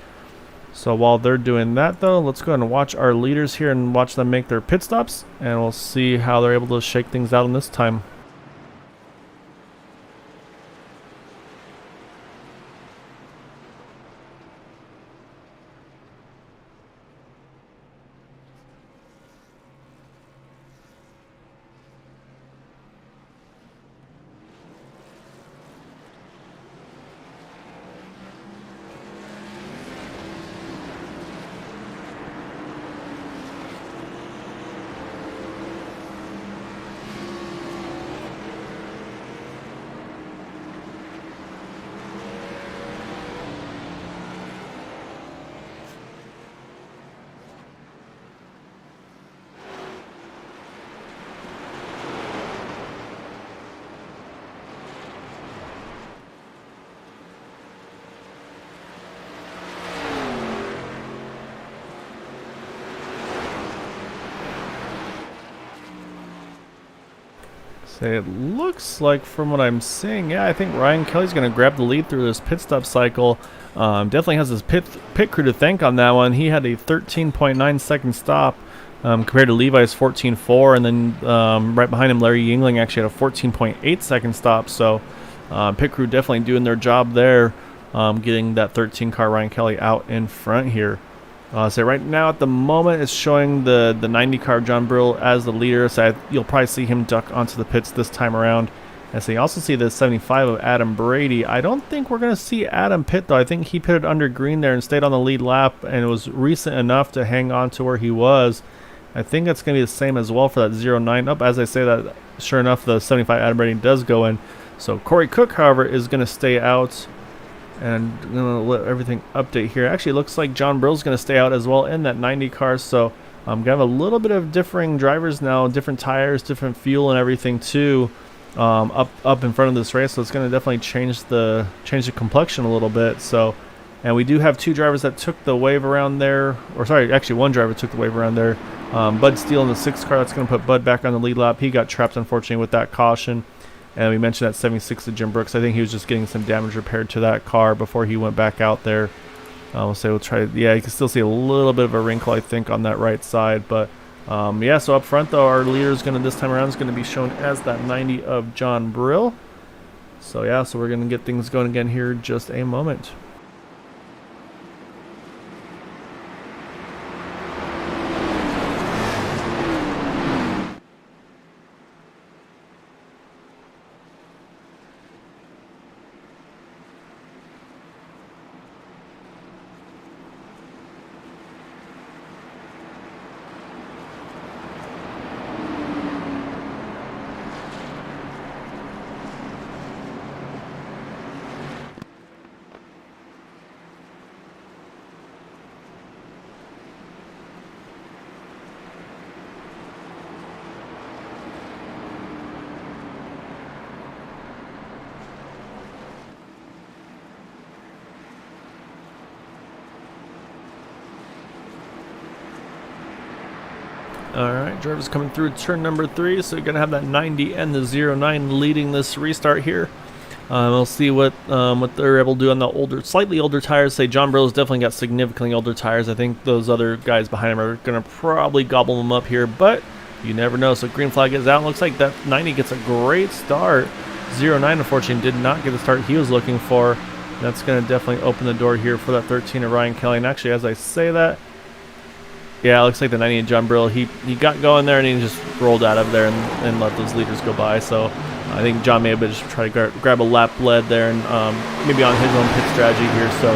So while they're doing that, though, let's go ahead and watch our leaders here and watch them make their pit stops, and we'll see how they're able to shake things out in this time. So it looks like, from what I'm seeing, yeah, I think Ryan Kelly's going to grab the lead through this pit stop cycle. Definitely has his pit crew to thank on that one. He had a 13.9 second stop compared to Levi's 14.4, and then right behind him, Larry Yingling actually had a 14.8 second stop. So pit crew definitely doing their job there, getting that 13 car Ryan Kelly out in front here. So right now at the moment it's showing the 90 car John Brill as the leader, so you'll probably see him duck onto the pits this time around. And so you also see the 75 of Adam Brady. I don't think we're going to see Adam pit though. I think he pitted under green there and stayed on the lead lap, and it was recent enough to hang on to where he was. I think that's going to be the same as well for that 09 up. As I say that, sure enough, the 75 Adam Brady does go in. So Corey Cook, however, is going to stay out. And I'm going to let everything update here. Actually, it looks like John Brill's going to stay out as well in that 90 car. So I'm going to have a little bit of differing drivers now, different tires, different fuel and everything too, up in front of this race. So it's going to definitely change the complexion a little bit. So, and we do have two drivers that took the wave around there. Or sorry, actually one driver took the wave around there. Bud Steele in the 6th car. That's going to put Bud back on the lead lap. He got trapped, unfortunately, with that caution. And we mentioned that 76 to Jim Brooks. I think he was just getting some damage repaired to that car before he went back out there. We'll try. Yeah, you can still see a little bit of a wrinkle, I think, on that right side. But yeah, so up front though, our leader is going to this time around is going to be shown as that 90 of John Brill. So yeah, so we're going to get things going again here in just a moment. Alright, drivers coming through turn number 3, so you're going to have that 90 and the 09 leading this restart here. We'll see what they're able to do on the slightly older tires. Say John Brill's definitely got significantly older tires. I think those other guys behind him are going to probably gobble them up here, but you never know. So green flag is out. Looks like that 90 gets a great start. 09 unfortunately did not get the start he was looking for. That's going to definitely open the door here for that 13 of Ryan Kelly. And actually, as I say that, yeah, it looks like the 90 of John Brill, he got going there and he just rolled out of there and let those leaders go by. So I think John may have just tried to grab a lap lead there and maybe on his own pit strategy here. So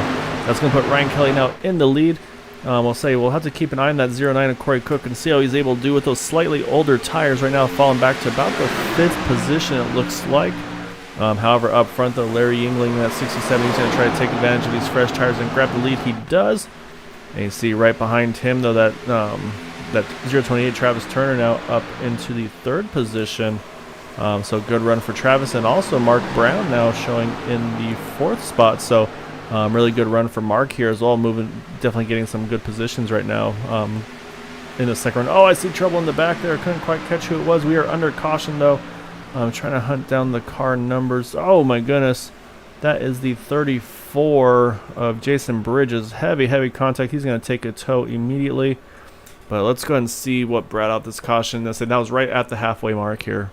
that's going to put Ryan Kelly now in the lead. We'll have to keep an eye on that 09 of Corey Cook and see how he's able to do with those slightly older tires right now, falling back to about the 5th position it looks like. However, up front though, Larry Yingling in that 67, he's going to try to take advantage of these fresh tires and grab the lead. He does. And you see right behind him though that 028 Travis Turner now up into the 3rd position. So good run for Travis, and also Mark Brown now showing in the 4th spot. So really good run for Mark here as well, definitely getting some good positions right now in the 2nd run. Oh, I see trouble in the back there. Couldn't quite catch who it was. We are under caution though. I'm trying to hunt down the car numbers. Oh my goodness. That is the 34 of Jason Bridges. Heavy contact. He's going to take a tow immediately. But let's go ahead and see what brought out this caution. And that was right at the halfway mark here.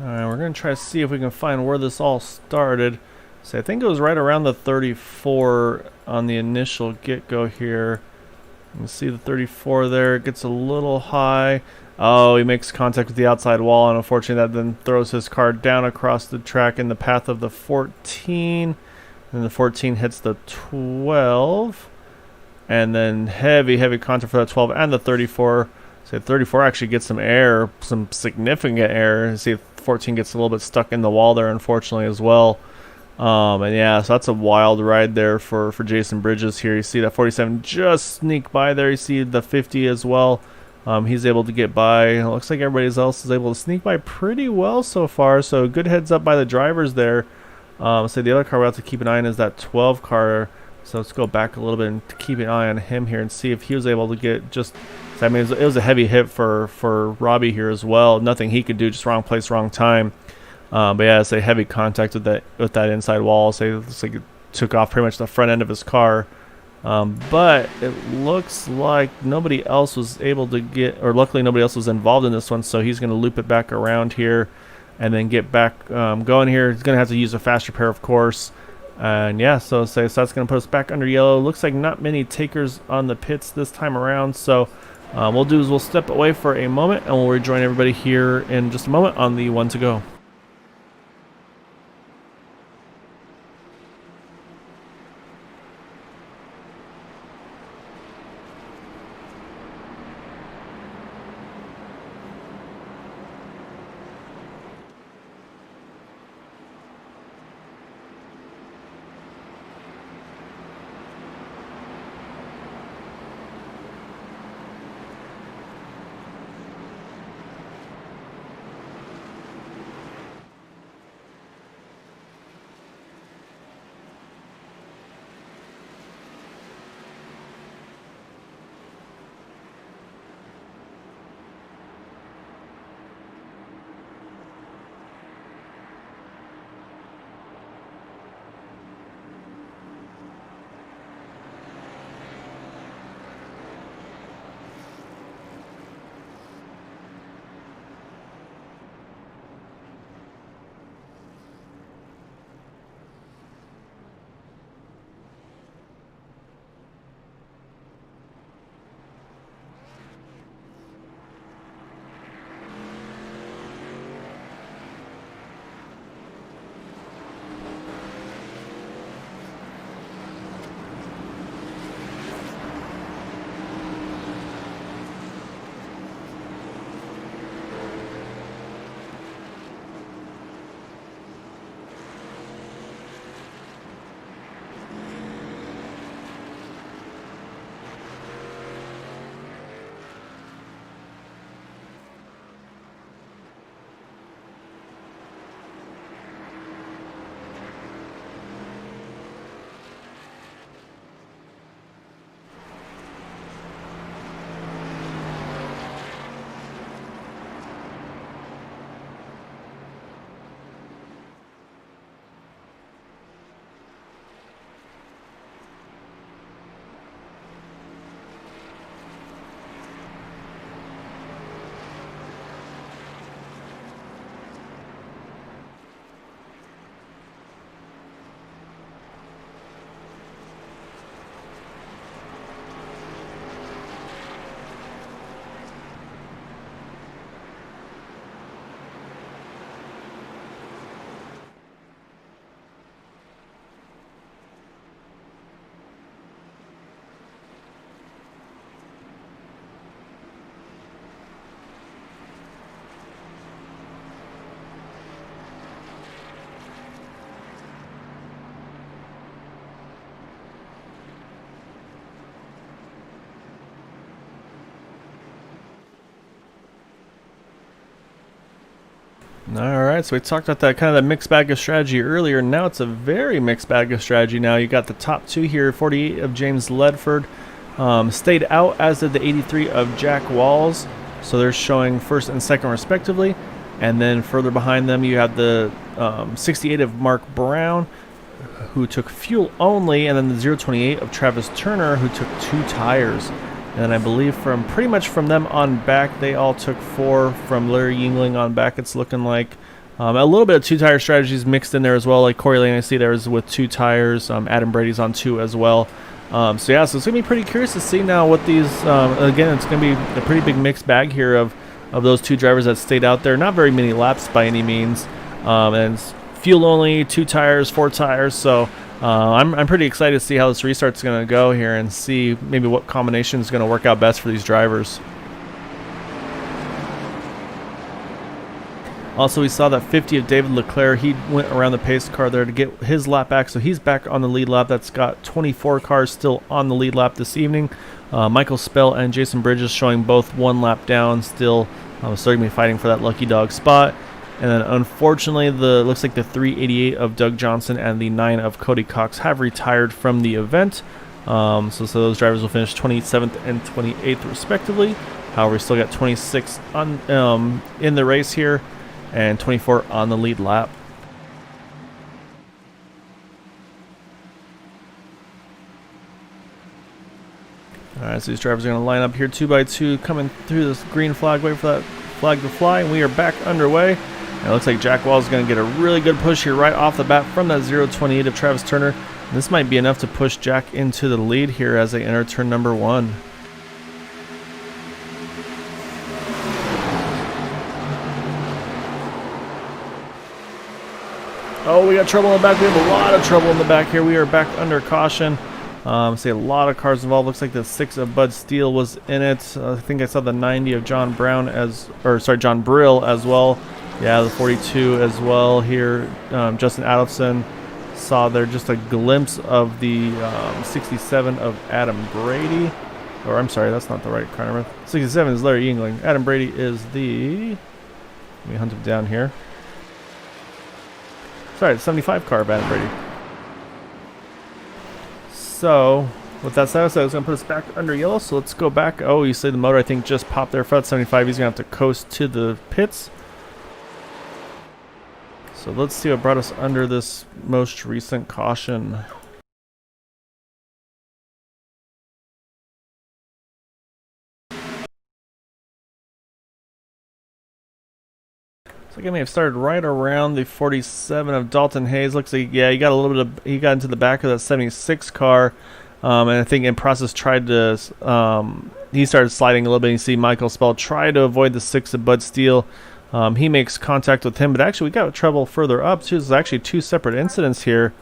Alright, we're going to try to see if we can find where this all started. So I think it was right around the 34 on the initial get-go here. You can see the 34 there. It gets a little high. Oh, he makes contact with the outside wall, and unfortunately that then throws his car down across the track in the path of the 14. And the 14 hits the 12. And then heavy contact for that 12 and the 34. So 34 actually gets some air, some significant air. You see 14 gets a little bit stuck in the wall there, unfortunately, as well. And yeah, so that's a wild ride there for Jason Bridges here. You see that 47 just sneak by there. You see the 50 as well. He's able to get by. It looks like everybody else is able to sneak by pretty well so far. So good heads up by the drivers there. So the other car we have to keep an eye on is that 12 car. So let's go back a little bit and keep an eye on him here and see if he was able to get just... I mean, it was a heavy hit for Robbie here as well. Nothing he could do, just wrong place, wrong time. But yeah, it's a heavy contact with that inside wall. So it looks like it took off pretty much the front end of his car. But it looks like nobody else was able to get, or luckily nobody else was involved in this one. So he's going to loop it back around here and then get back going here. He's going to have to use a fast repair, of course. And yeah, so that's going to put us back under yellow. Looks like not many takers on the pits this time around. So we'll do is we'll step away for a moment and we'll rejoin everybody here in just a moment on the one to go. All right, so we talked about that kind of that mixed bag of strategy earlier. Now it's a very mixed bag of strategy. Now you got the top two here, 48 of James Ledford, stayed out, as did the 83 of Jack Walls. So they're showing first and second respectively. And then further behind them, you have the 68 of Mark Brown, who took fuel only, and then the 028 of Travis Turner, who took 2 tires. And I believe from pretty much from them on back, they all took 4. From Larry Yingling on back, it's looking like a little bit of 2-tire strategies mixed in there as well. Like Corey Lane, I see there is with 2 tires. Adam Brady's on 2 as well. So it's going to be pretty curious to see now what these, again, it's going to be a pretty big mixed bag here of those 2 drivers that stayed out there. Not very many laps by any means. And it's fuel only, 2 tires, 4 tires. So I'm pretty excited to see how this restart's going to go here and see maybe what combination is going to work out best for these drivers. Also, we saw that 50 of David Leclerc. He went around the pace car there to get his lap back, so he's back on the lead lap. That's got 24 cars still on the lead lap this evening. Michael Spell and Jason Bridges showing both 1 lap down still. So they're going to be fighting for that lucky dog spot. And then unfortunately, looks like the 388 of Doug Johnson and the 9 of Cody Cox have retired from the event. So those drivers will finish 27th and 28th respectively. However, we still got 26 on in the race here and 24 on the lead lap. Alright, so these drivers are going to line up here 2 by 2, coming through this green flag, wait for that flag to fly, and we are back underway. And it looks like Jack Wall is going to get a really good push here right off the bat from that 028 of Travis Turner. And this might be enough to push Jack into the lead here as they enter turn number 1. Oh, we got trouble in the back. We have a lot of trouble in the back here. We are back under caution. See a lot of cars involved. Looks like the 6 of Bud Steele was in it. I think I saw the 90 of John Brill as well. Yeah, the 42 as well here. Justin Adelson saw there just a glimpse of the 67 of Adam Brady. Or I'm sorry, that's not the right car number. 67 is Larry Yingling. Adam Brady is the... Let me hunt him down here. Sorry, the 75 car of Adam Brady. So, with that said, I was going to put us back under yellow. So let's go back. Oh, you see the motor, I think, just popped there for that 75. He's going to have to coast to the pits. So let's see what brought us under this most recent caution. So I may have started right around the 47 of Dalton Hayes. Looks like, yeah, he got a little bit of, he got into the back of that 76 car, and I think in process tried to, he started sliding a little bit. You see Michael Spell try to avoid the 6 of Bud Steele. He makes contact with him, but actually we got trouble further up too. There's actually 2 separate incidents here.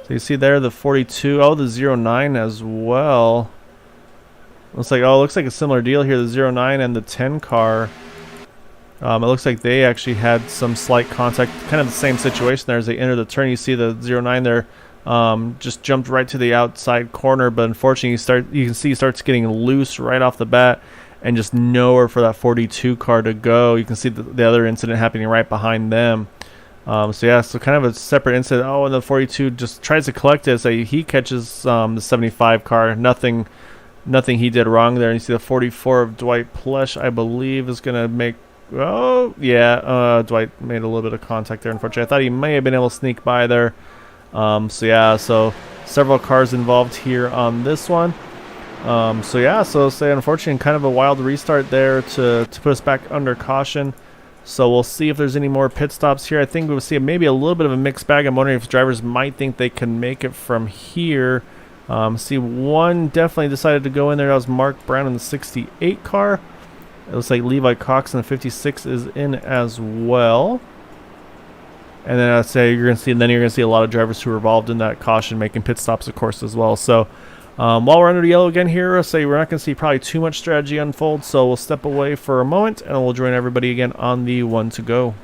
So you see there the 42, oh, the 09 as well. Looks like a similar deal here. The 09 and the 10 car. It looks like they actually had some slight contact, kind of the same situation there as they enter the turn. You see the 09 there just jumped right to the outside corner, but unfortunately you can see he starts getting loose right off the bat and just nowhere for that 42 car to go. You can see the other incident happening right behind them. So kind of a separate incident. Oh, and the 42 just tries to collect it. So he catches the 75 car. Nothing he did wrong there. And you see the 44 of Dwight Plesh, I believe, is going to make... Oh, yeah, Dwight made a little bit of contact there, unfortunately. I thought he may have been able to sneak by there. So several cars involved here on this one. So unfortunately, kind of a wild restart there to put us back under caution. So we'll see if there's any more pit stops here. I think we'll see maybe a little bit of a mixed bag. I'm wondering if drivers might think they can make it from here. See, one definitely decided to go in there. That was Mark Brown in the 68 car. It looks like Levi Cox in the 56 is in as well. And then I'd say you're going to see a lot of drivers who are involved in that caution making pit stops, of course, as well. So while we're under the yellow again here, I'll say we're not going to see probably too much strategy unfold. So we'll step away for a moment and we'll join everybody again on the one to go.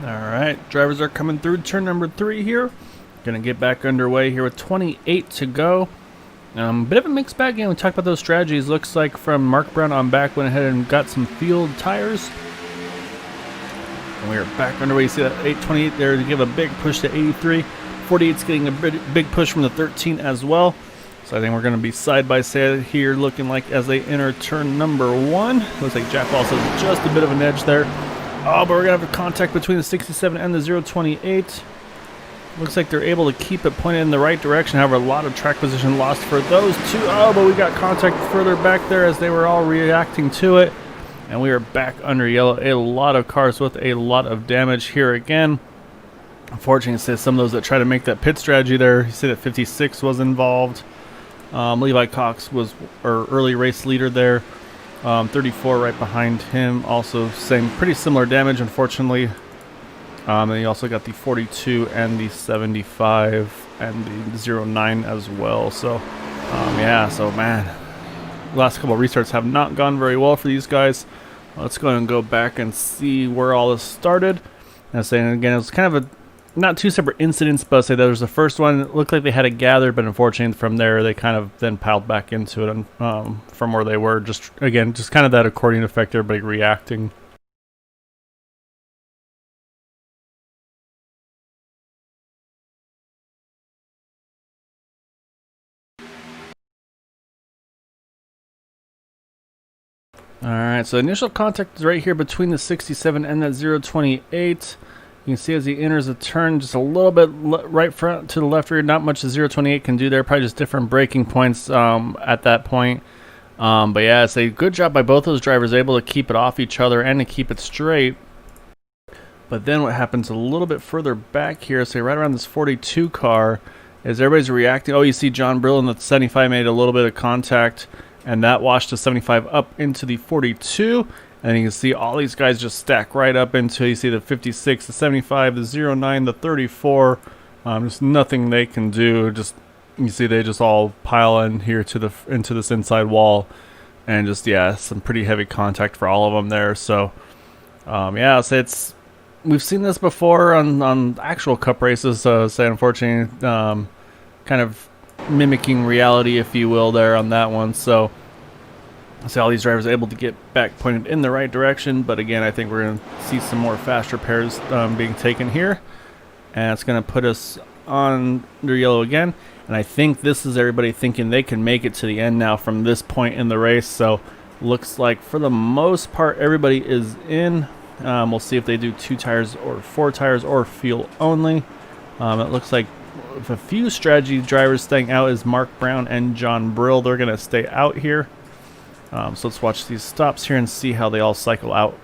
All right, drivers are coming through turn number 3 here. Gonna get back underway here with 28 to go. Bit of a mixed bag game. We talked about those strategies. Looks like from Mark Brown on back, went ahead and got some field tires. And we are back underway. You see that 828 there to give a big push to 83. 48's getting a big push from the 13 as well. So I think we're going to be side by side here, looking like as they enter turn number 1. Looks like Jack Walls has just a bit of an edge there. Oh, but we're going to have a contact between the 67 and the 028. Looks like they're able to keep it pointed in the right direction. However, a lot of track position lost for those two. Oh, but we got contact further back there as they were all reacting to it. And we are back under yellow. A lot of cars with a lot of damage here again. Unfortunately, some of those that try to make that pit strategy there, you see that 56 was involved. Levi Cox was our early race leader there. 34 right behind him. Also same pretty similar damage, unfortunately. And you also got the 42 and the 75 and the 09 as well. So, yeah, so man, last couple of restarts have not gone very well for these guys. Let's go and go back and see where all this started. And saying again, it was kind of a not two separate incidents, but say there was the first one. It looked like they had it gathered, but unfortunately from there they kind of then piled back into it from where they were. Just again, just kind of that accordion effect, everybody reacting. Alright, so initial contact is right here between the 67 and that 028. You can see as he enters a turn just a little bit right front to the left rear. Not much the 028 can do there. Probably just different braking points at that point. But yeah, it's a good job by both those drivers, able to keep it off each other and to keep it straight. But then what happens a little bit further back here, say right around this 42 car, is everybody's reacting. Oh, you see John Brill in the 75 made a little bit of contact. And that washed the 75 up into the 42. And you can see all these guys just stack right up into, you see the 56, the 75, the 09, the 34. Just nothing they can do. Just you see they just all pile in here to into this inside wall. And just, yeah, some pretty heavy contact for all of them there. So, yeah, so we've seen this before on actual cup races. So, say, unfortunately, kind of mimicking reality, if you will, there on that one. So see all these drivers able to get back pointed in the right direction, but again, I think we're going to see some more fast repairs being taken here, and it's going to put us on under yellow again. And I think this is everybody thinking they can make it to the end now from this point in the race. So looks like for the most part everybody is in. We'll see if they do 2 tires or 4 tires or fuel only. It looks like with a few strategy drivers staying out is Mark Brown and John Brill. They're going to stay out here. So let's watch these stops here and see how they all cycle out.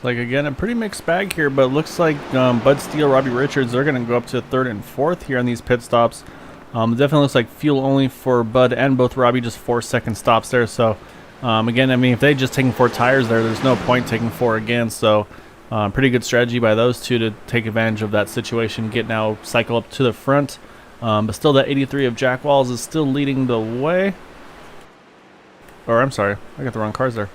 Like again, a pretty mixed bag here, but it looks like Bud Steele, Robbie Richards, they're going to go up to 3rd and 4th here on these pit stops. Definitely looks like fuel only for Bud and both Robbie, just 4-second stops there. So again, I mean, if they just taking 4 tires there, there's no point taking 4 again. So pretty good strategy by those two to take advantage of that situation, get now cycle up to the front. But still, that 83 of Jack Walls is still leading the way. Or I'm sorry, I got the wrong cars there.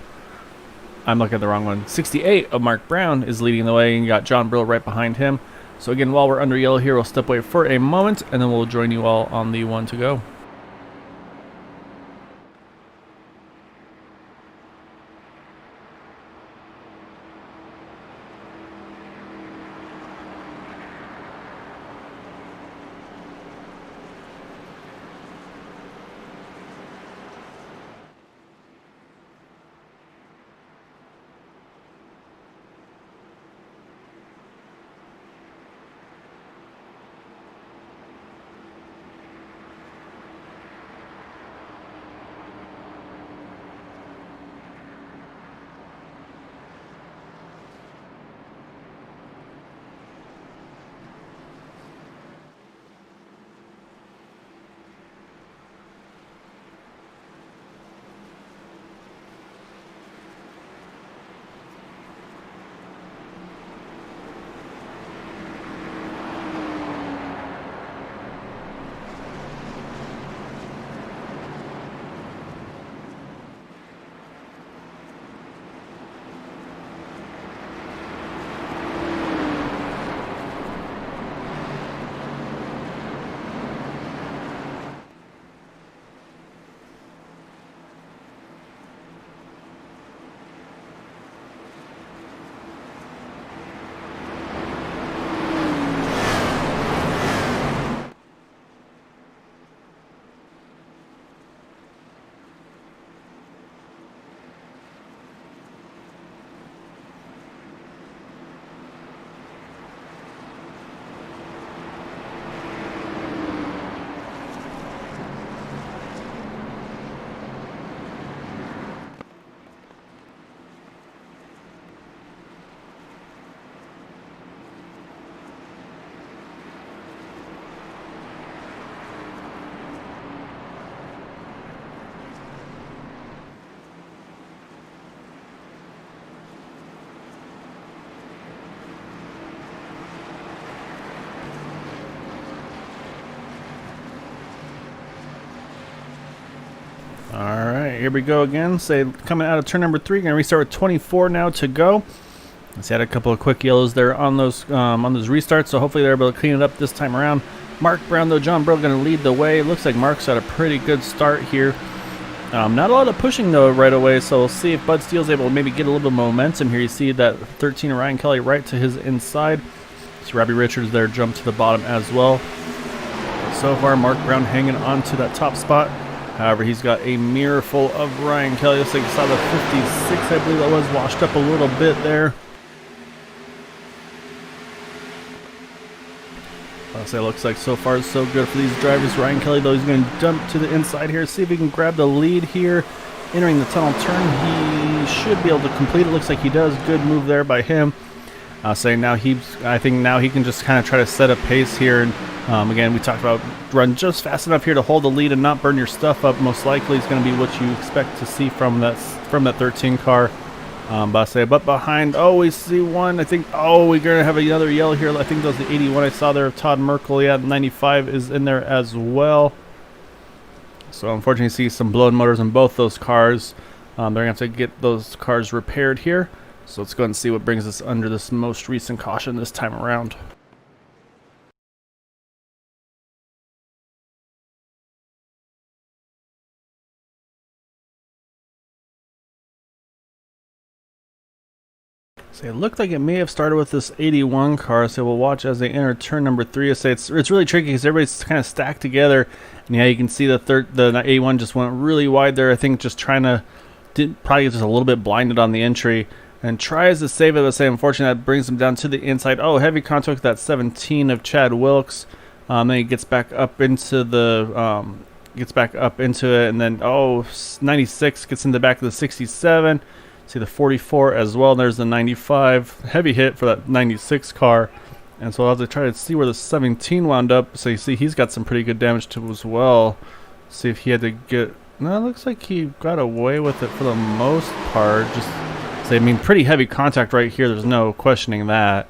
I'm looking at the wrong one. 68 of Mark Brown is leading the way, and you got John Brill right behind him. So again, while we're under yellow here, we'll step away for a moment, and then we'll join you all on the one to go. All right, here we go again. Say coming out of turn number 3. Gonna restart with 24 now to go. Let's had a couple of quick yellows there on those restarts, so hopefully they're able to clean it up this time around. Mark Brown though, John Burl going to lead the way. Looks like Mark's had a pretty good start here. Not a lot of pushing though right away, so we'll see if Bud Steele's able to maybe get a little bit of momentum here. You see that 13 Ryan Kelly right to his inside. So Robbie Richards there jumped to the bottom as well. So far, Mark Brown hanging on to that top spot. However, he's got a mirror full of Ryan Kelly. Looks like you saw the 56, I believe that was, washed up a little bit there. I'll say it looks like so far so good for these drivers. Ryan Kelly, though, he's going to jump to the inside here, see if he can grab the lead here. Entering the tunnel turn, he should be able to complete it. Looks like he does. Good move there by him. I think now he can just kind of try to set a pace here. And again, we talked about run just fast enough here to hold the lead and not burn your stuff up. Most likely, is going to be what you expect to see from that 13 car. But behind, we see one. I think, we're going to have another yellow here. I think that was the 81 I saw there of Todd Merkel. Yeah, 95 is in there as well. So unfortunately, see some blown motors in both those cars. They're going to have to get those cars repaired here. So let's go ahead and see what brings us under this most recent caution this time around. So it looked like it may have started with this 81 car, so we'll watch as they enter turn number 3. I say it's really tricky because everybody's kind of stacked together, and yeah, you can see the 81 just went really wide there. I think just probably just a little bit blinded on the entry, and tries to save it. But say unfortunately that brings him down to the inside. Heavy contact with that 17 of Chad Wilkes. Then he gets back up into it, and then 96 gets in the back of the 67. See the 44 as well. There's the 95. Heavy hit for that 96 car. And so I'll have to try to see where the 17 wound up. So you see he's got some pretty good damage to as well. See if he had to get... No, it looks like he got away with it for the most part. Pretty heavy contact right here. There's no questioning that.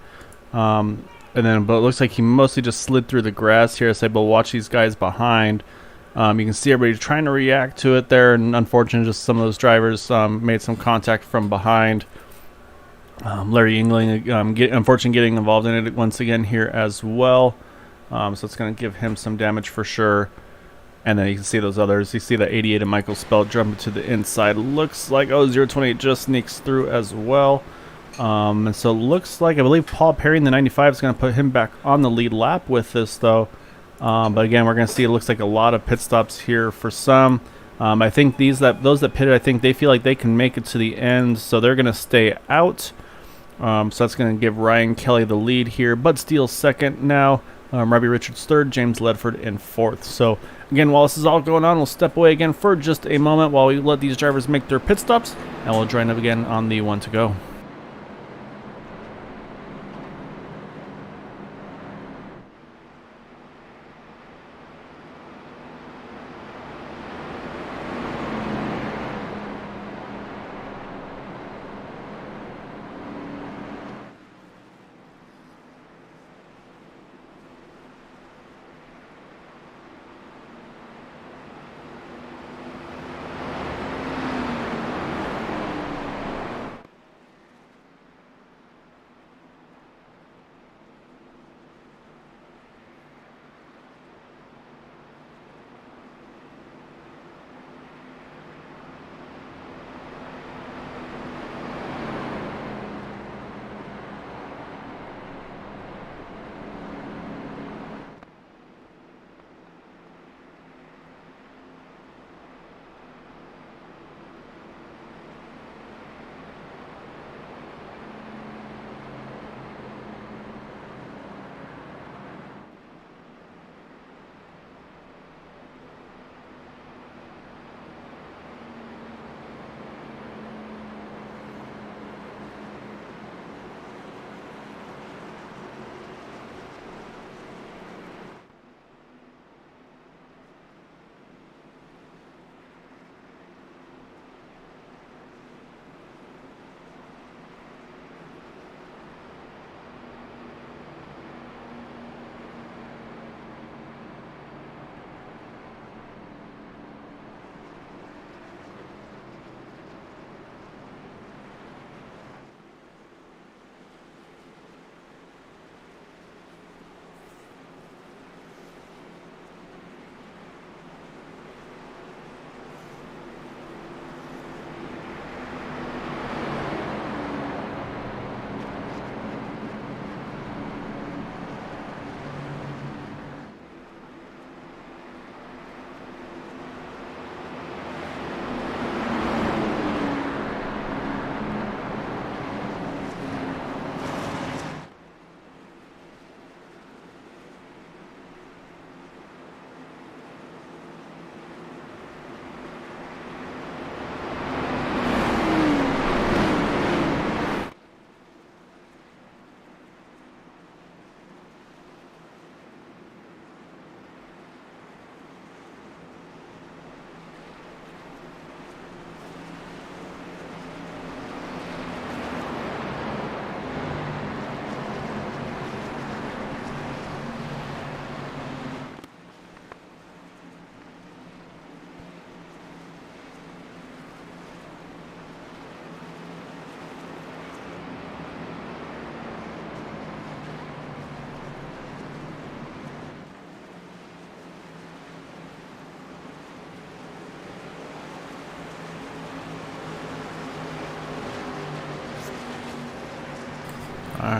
But it looks like he mostly just slid through the grass here. But watch these guys behind. You can see everybody trying to react to it there, and unfortunately, just some of those drivers made some contact from behind. Larry Yingling, unfortunately, getting involved in it once again here as well. So it's going to give him some damage for sure. And then you can see those others. You see the 88 of Michael Spelt jumping to the inside. Looks like 028 just sneaks through as well. And so it looks like, I believe Paul Perry in the 95 is going to put him back on the lead lap with this, though. But again, we're going to see it looks like a lot of pit stops here for some. I think those that pitted, I think they feel like they can make it to the end, so they're going to stay out. So that's going to give Ryan Kelly the lead here. Bud Steele second now. Robbie Richards third. James Ledford in fourth. So again, while this is all going on, we'll step away again for just a moment while we let these drivers make their pit stops, and we'll join up again on the one to go.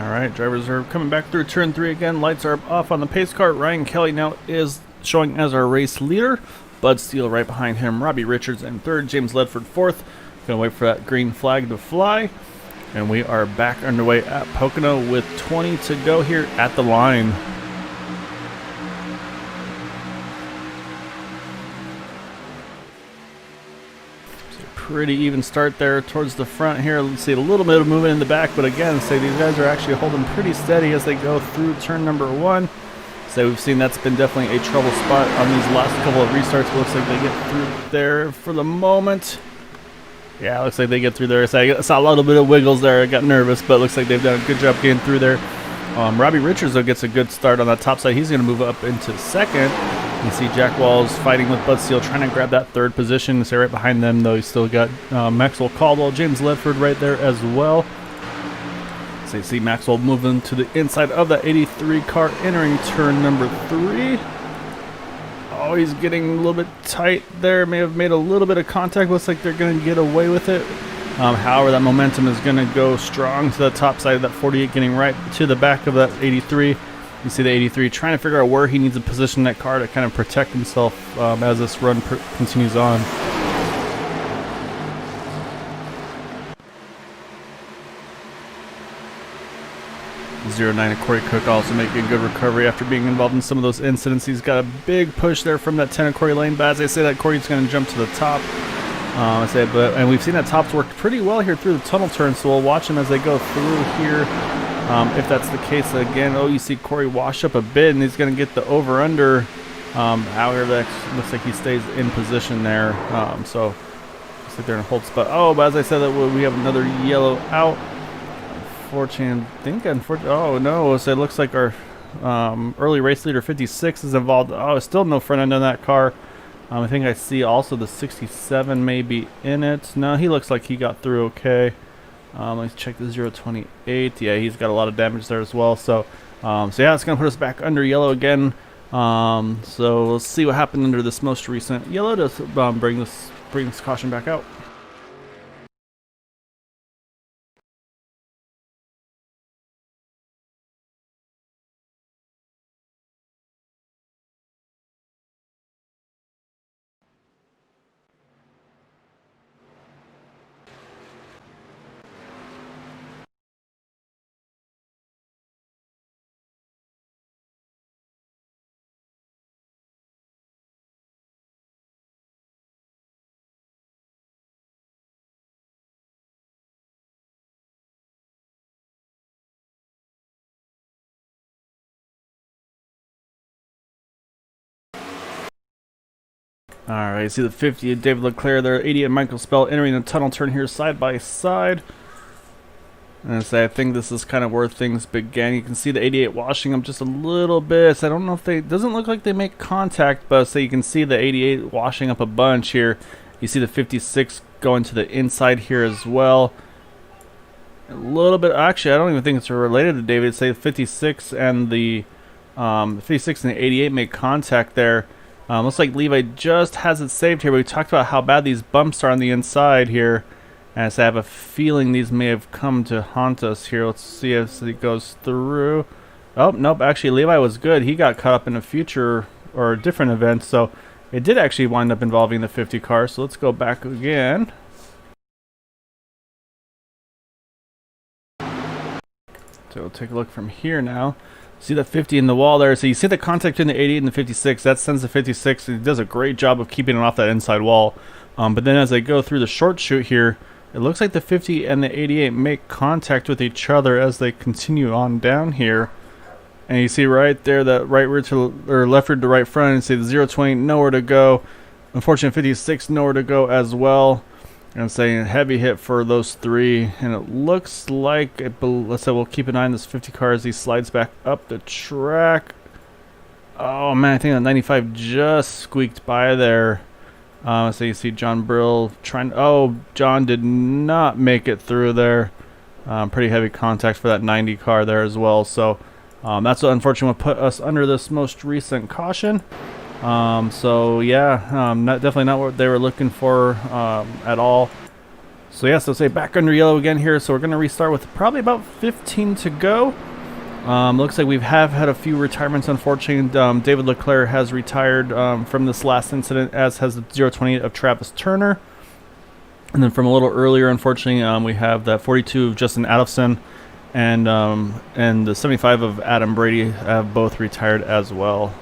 Alright, drivers are coming back through turn 3 again. Lights are off on the pace car. Ryan Kelly now is showing as our race leader. Bud Steele right behind him. Robbie Richards in third. James Ledford fourth. Gonna wait for that green flag to fly. And we are back underway at Pocono with 20 to go here at the line. Pretty even start there towards the front here. Let's see a little bit of movement in the back, but again, say these guys are actually holding pretty steady as they go through turn number 1. So we've seen that's been definitely a trouble spot on these last couple of restarts. Looks like they get through there for the moment. Yeah, looks like they get through there. So I saw a little bit of wiggles there. I got nervous, but looks like they've done a good job getting through there. Robbie Richards though gets a good start on that top side. He's going to move up into second. You see Jack Walls fighting with Bud Steele, trying to grab that third position. So right behind them, though, you still got Maxwell Caldwell, James Ledford right there as well. So you see Maxwell moving to the inside of that 83 car, entering turn number 3. Oh, he's getting a little bit tight there. May have made a little bit of contact. Looks like they're going to get away with it. However, that momentum is going to go strong to the top side of that 48, getting right to the back of that 83. You see the 83 trying to figure out where he needs to position that car to kind of protect himself as this run continues on. .09 of Corey Cook also making a good recovery after being involved in some of those incidents. He's got a big push there from that 10 of Corey Lane, but as I say that, Corey's going to jump to the top. And we've seen that top's worked pretty well here through the tunnel turn, so we'll watch him as they go through here. If that's the case again, you see Corey wash up a bit, and he's going to get the over-under. However, that looks like he stays in position there. So looks like they're in a hold spot. But as I said, that we have another yellow out. Oh no! So it looks like our early race leader 56 is involved. Still no front end on that car. I think I see also the 67 may be in it. No, he looks like he got through okay. Let's check the 028. Yeah, he's got a lot of damage there as well. So yeah, it's gonna put us back under yellow again. So we'll see what happened under this most recent yellow to bring this caution back out. Alright, you see the 50 of David Leclerc there, 80 of Michael Spell entering the tunnel turn here side by side. And I think this is kind of where things began. You can see the 88 washing them just a little bit. So I don't know if doesn't look like they make contact, but so you can see the 88 washing up a bunch here. You see the 56 going to the inside here as well. A little bit, actually, I don't even think it's related to David. Say 56 and the 56 and the 88 make contact there. Looks like Levi just has it saved here. We talked about how bad these bumps are on the inside here. And so I have a feeling these may have come to haunt us here. Let's see as it goes through. Oh, nope. Actually, Levi was good. He got caught up in a future or a different event. So it did actually wind up involving the 50 car. So let's go back again. So we'll take a look from here now. See the 50 in the wall there. So you see the contact in the 88 and the 56. That sends the 56. It does a great job of keeping it off that inside wall. But then as they go through the short chute here, it looks like the 50 and the 88 make contact with each other as they continue on down here. And you see right there that right rear to or left rear to right front, and see the 020 nowhere to go. Unfortunately, 56 nowhere to go as well. And I'm saying a heavy hit for those three, and it looks like let's say we'll keep an eye on this 50 car as he slides back up the track. Oh man, I think that 95 just squeaked by there. So you see John Brill trying. Oh, John did not make it through there. Pretty heavy contact for that 90 car there as well. So that's what unfortunately put us under this most recent caution. So yeah, definitely not what they were looking for at all. So yeah, so say back under yellow again here. So we're going to restart with probably about 15 to go. Looks like we have had a few retirements, unfortunately. David Leclerc has retired from this last incident, as has the 028 of Travis Turner. And then from a little earlier, unfortunately, we have that 42 of Justin Adolphson and the 75 of Adam Brady have both retired as well.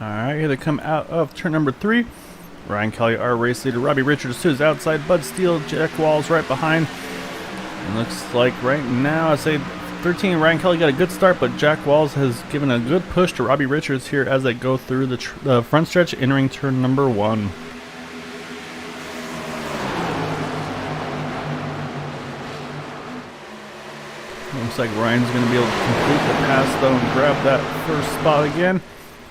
Alright, here they come out of turn number 3. Ryan Kelly, our race leader. Robbie Richards to his outside. Bud Steele, Jack Walls right behind. And looks like right now, I say 13. Ryan Kelly got a good start, but Jack Walls has given a good push to Robbie Richards here as they go through the front stretch, entering turn number 1. Looks like Ryan's going to be able to complete the pass though and grab that first spot again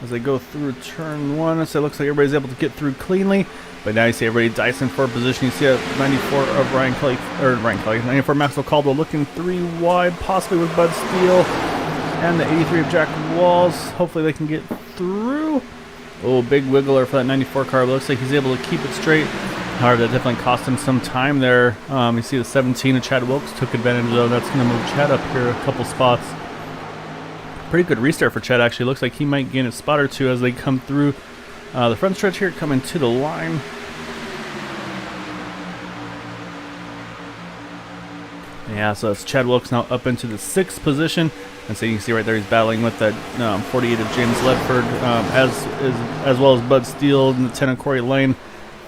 as they go through turn 1. So it looks like everybody's able to get through cleanly. But now you see everybody dicing for position. You see a 94 of Ryan Kelly, 94 Maxwell Caldwell looking 3 wide, possibly with Bud Steele. And the 83 of Jack Walls. Hopefully they can get through. Oh, big wiggler for that 94 car. But looks like he's able to keep it straight. However, that definitely cost him some time there. You see the 17 of Chad Wilkes took advantage of. That's going to move Chad up here a couple spots. Pretty good restart for Chad, actually. Looks like he might gain a spot or two as they come through the front stretch here, coming to the line. Yeah, so it's Chad Wilkes now up into the 6th position. And so you can see right there he's battling with that 48 of James Ledford, as well as Bud Steele and the 10 of Corey Lane.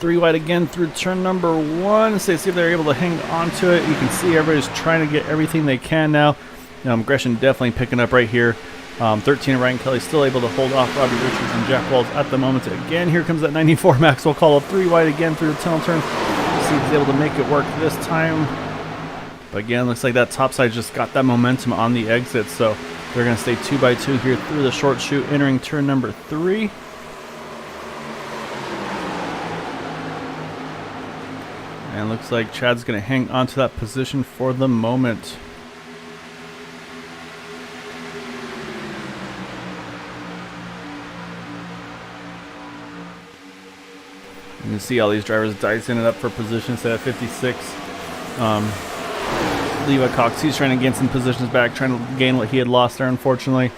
3 wide again through turn number 1. So see if they're able to hang on to it. You can see everybody's trying to get everything they can now. Gresham definitely picking up right here. 13 Ryan Kelly still able to hold off Robbie Richards and Jack Walls at the moment. Again, here comes that 94 Maxwell Caldwell 3 wide again through the tunnel turn. See if he's able to make it work this time. But again, looks like that top side just got that momentum on the exit. So they're going to stay 2 by 2 here through the short chute, entering turn number 3. And looks like Chad's going to hang on to that position for the moment. You can see all these drivers dicing it up for positions at 56. Levi Cox, he's trying to gain some positions back, trying to gain what he had lost there, unfortunately.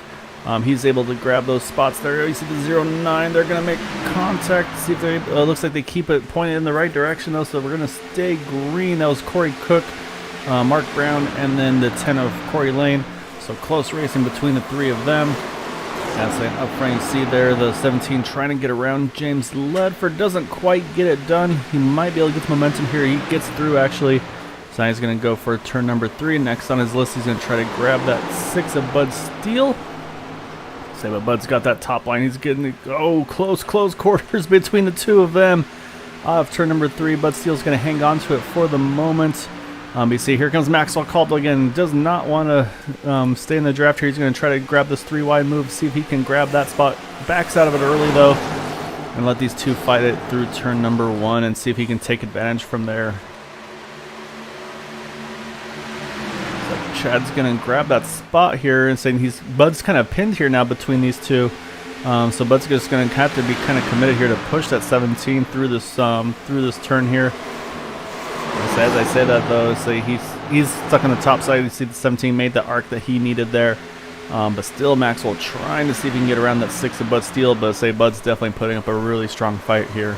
He's able to grab those spots there. You see the 0-9. They're going to make contact. See if they looks like they keep it pointed in the right direction, though, so we're going to stay green. That was Corey Cook, Mark Brown, and then the 10 of Corey Lane. So close racing between the three of them. As they up front, you see there the 17 trying to get around James Ledford. Doesn't quite get it done. He might be able to get the momentum here. He gets through, actually. So now he's going to go for turn number 3. Next on his list, he's going to try to grab that 6 of Bud Steele. Say, but Bud's got that top line. He's getting, close quarters between the two of them. Off turn number 3, Bud Steele's going to hang on to it for the moment. You see, here comes Maxwell Caldwell again. Does not want to stay in the draft here. He's going to try to grab this 3-wide move, see if he can grab that spot. Backs out of it early, though, and let these two fight it through turn number 1 and see if he can take advantage from there. So Chad's going to grab that spot here and saying Bud's kind of pinned here now between these two. So Bud's just going to have to be kind of committed here to push that 17 through this turn here. As I say that, though, so he's stuck on the top side. You see the 17 made the arc that he needed there. But still Maxwell trying to see if he can get around that 6 of Bud Steele, but say Bud's definitely putting up a really strong fight here.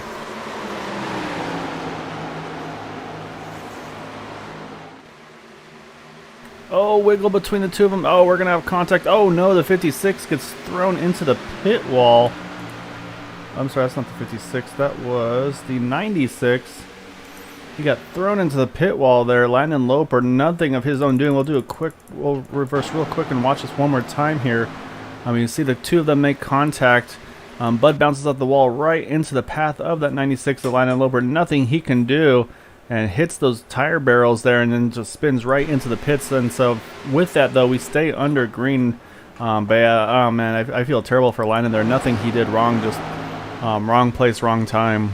Oh, wiggle between the two of them. Oh, we're going to have contact. Oh, no, the 56 gets thrown into the pit wall. I'm sorry, that's not the 56. That was the 96. He got thrown into the pit wall there. Landon Loper, nothing of his own doing. We'll reverse real quick and watch this one more time here. You see the two of them make contact. Bud bounces off the wall right into the path of that 96 of Landon Loper. Nothing he can do, and hits those tire barrels there and then just spins right into the pits. And so with that, though, we stay under green. But yeah, oh man, I feel terrible for Landon there. Nothing he did wrong, just wrong place, wrong time.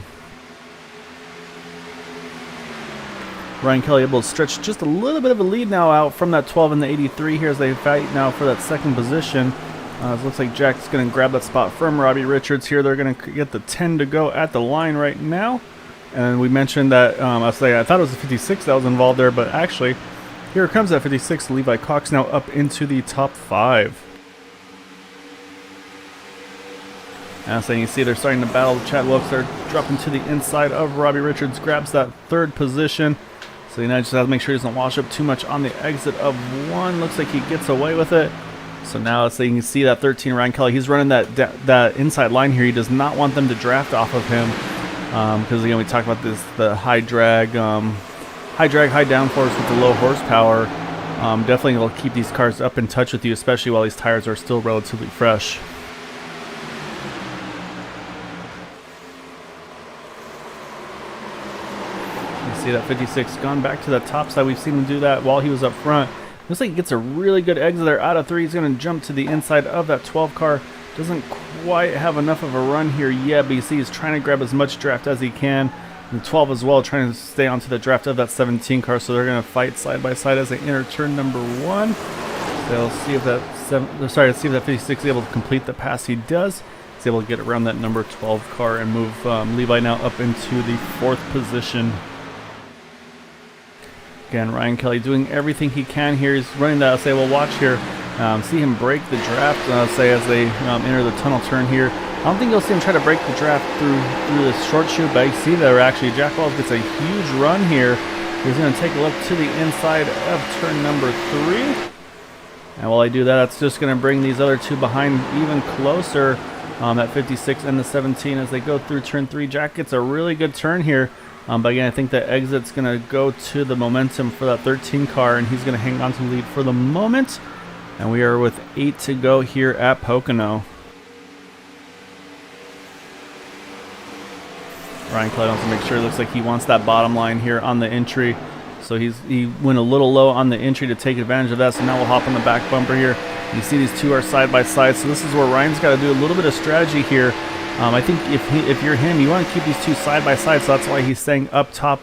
Ryan Kelly able to stretch just a little bit of a lead now out from that 12 and the 83 here as they fight now for that second position. It looks like Jack's going to grab that spot from Robbie Richards here. They're going to get the 10 to go at the line right now. And we mentioned that, I thought it was the 56 that was involved there, but actually, here comes that 56. Levi Cox now up into the top 5. And so you see they're starting to battle. Chad Wilkes, they're dropping to the inside of Robbie Richards, grabs that 3rd position. So you just have to make sure he doesn't wash up too much on the exit of 1. Looks like he gets away with it. So now you can see that 13 Ryan Kelly. He's running that inside line here. He does not want them to draft off of him because again we talked about the high drag, high downforce with the low horsepower. Definitely will keep these cars up in touch with you, especially while these tires are still relatively fresh. See that 56 gone back to the top side. We've seen him do that while he was up front. Looks like he gets a really good exit there out of 3. He's going to jump to the inside of that 12 car. Doesn't quite have enough of a run here yet, but you see he's trying to grab as much draft as he can. And 12 as well, trying to stay onto the draft of that 17 car. So they're going to fight side by side as they enter turn number 1. So see if that 56 is able to complete the pass. He does. He's able to get around that number 12 car and move Levi now up into the 4th position. Again, Ryan Kelly doing everything he can here. He's running that. We'll watch here. See him break the draft. As they enter the tunnel turn here. I don't think you'll see him try to break the draft through this short chute, but you see there actually Jack Wells gets a huge run here. He's going to take a look to the inside of turn number 3. And while I do that, that's just going to bring these other two behind even closer. At 56 and the 17 as they go through turn 3. Jack gets a really good turn here. But again, I think the exit's going to go to the momentum for that 13 car, and he's going to hang on to the lead for the moment. And we are with 8 to go here at Pocono. Ryan Kelly wants to make sure. It looks like he wants that bottom line here on the entry. So he went a little low on the entry to take advantage of that. So now we'll hop on the back bumper here. You see these two are side by side. So this is where Ryan's got to do a little bit of strategy here. I think if you're him, you want to keep these two side by side. So that's why he's staying up top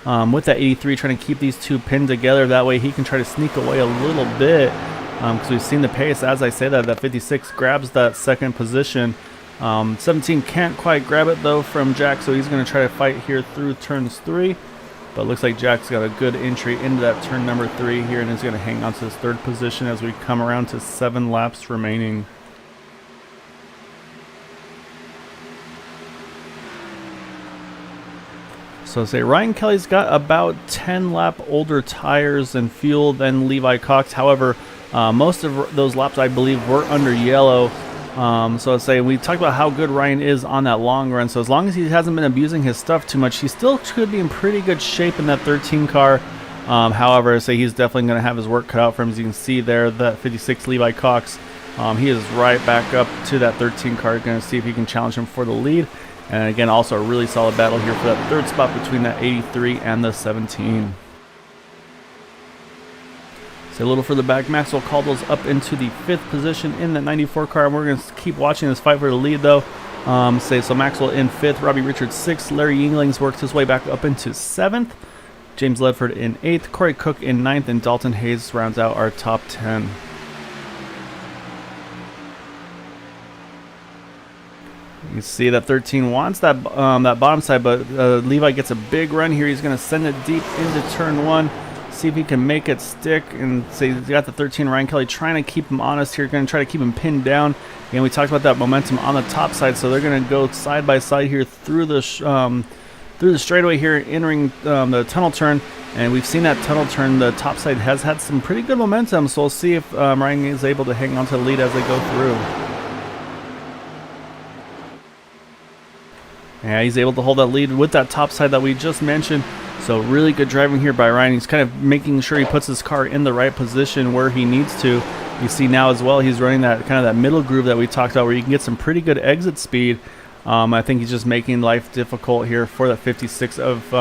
with that 83, trying to keep these two pinned together. That way he can try to sneak away a little bit. Because we've seen the pace. As I say that 56 grabs that 2nd position. 17 can't quite grab it though from Jack, so he's going to try to fight here through turns 3. But it looks like Jack's got a good entry into that turn number 3 here, and is going to hang on to his 3rd position as we come around to 7 laps remaining. So say Ryan Kelly's got about 10 lap older tires and fuel than Levi Cox. However, most of those laps I believe were under yellow. So I'd say we talked about how good Ryan is on that long run. So as long as he hasn't been abusing his stuff too much, he still should be in pretty good shape in that 13 car. However, I say he's definitely going to have his work cut out for him. As you can see there, that 56 Levi Cox, he is right back up to that 13 car. Going to see if he can challenge him for the lead. And again, also a really solid battle here for that third spot between that 83 and the 17. So a little further back, Maxwell Caldwell's up into the 5th position in the 94 car. And we're going to keep watching this fight for the lead, though. So Maxwell in 5th, Robbie Richards 6th, Larry Yinglings works his way back up into 7th, James Ledford in 8th, Corey Cook in 9th, and Dalton Hayes rounds out our top 10. You see that 13 wants that bottom side, but Levi gets a big run here. He's going to send it deep into turn 1. See if he can make it stick, and say he's got the 13 Ryan Kelly trying to keep him honest here, going to try to keep him pinned down. And we talked about that momentum on the top side, so they're going to go side by side here through the straightaway here, entering the tunnel turn. And we've seen that tunnel turn, the top side has had some pretty good momentum, so we'll see if Ryan is able to hang on to the lead as they go through. Yeah, he's able to hold that lead with that top side that we just mentioned. So really good driving here by Ryan. He's kind of making sure he puts his car in the right position where he needs to. You see now as well, he's running that kind of that middle groove that we talked about where you can get some pretty good exit speed. I think he's just making life difficult here for the 56 of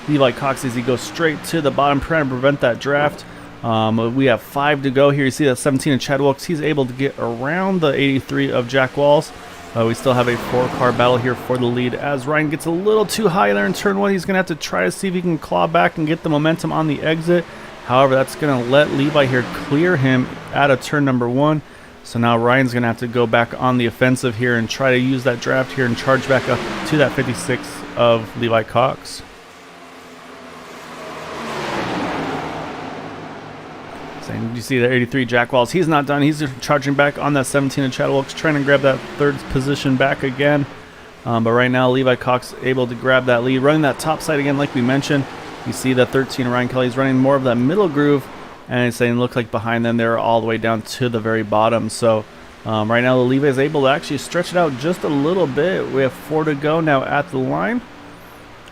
Levi Cox as he goes straight to the bottom, trying to prevent that draft. We have 5 to go here. You see that 17 of Chad Wilkes. He's able to get around the 83 of Jack Walls. We still have a 4-car battle here for the lead as Ryan gets a little too high there in turn 1. He's going to have to try to see if he can claw back and get the momentum on the exit. However, that's going to let Levi here clear him out of turn number 1. So now Ryan's going to have to go back on the offensive here and try to use that draft here and charge back up to that 56 of Levi Cox. You see that 83 Jack Walls. He's not done. He's charging back on that 17 of Chad Wilkes, trying to grab that 3rd position back again. But right now, Levi Cox able to grab that lead. Running that top side again, like we mentioned. You see that 13 Ryan Kelly's running more of that middle groove. And it's saying it looks like behind them, they're all the way down to the very bottom. So right now, Levi is able to actually stretch it out just a little bit. We have 4 to go now at the line.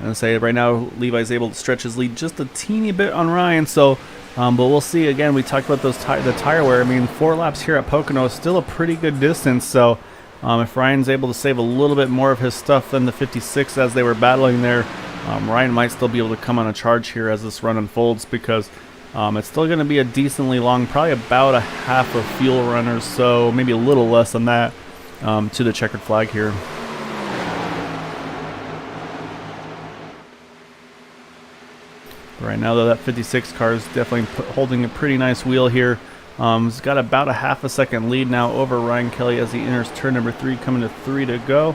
And say right now, Levi's able to stretch his lead just a teeny bit on Ryan. So, but we'll see. Again, we talked about those the tire wear. I mean, 4 laps here at Pocono is still a pretty good distance. So, if Ryan's able to save a little bit more of his stuff than the 56 as they were battling there, Ryan might still be able to come on a charge here as this run unfolds, because it's still going to be a decently long, probably about a half a fuel run or so, maybe a little less than that, to the checkered flag here. Right now, though, that 56 car is definitely holding a pretty nice wheel here. He's got about a half a second lead now over Ryan Kelly as he enters turn number 3, coming to 3 to go.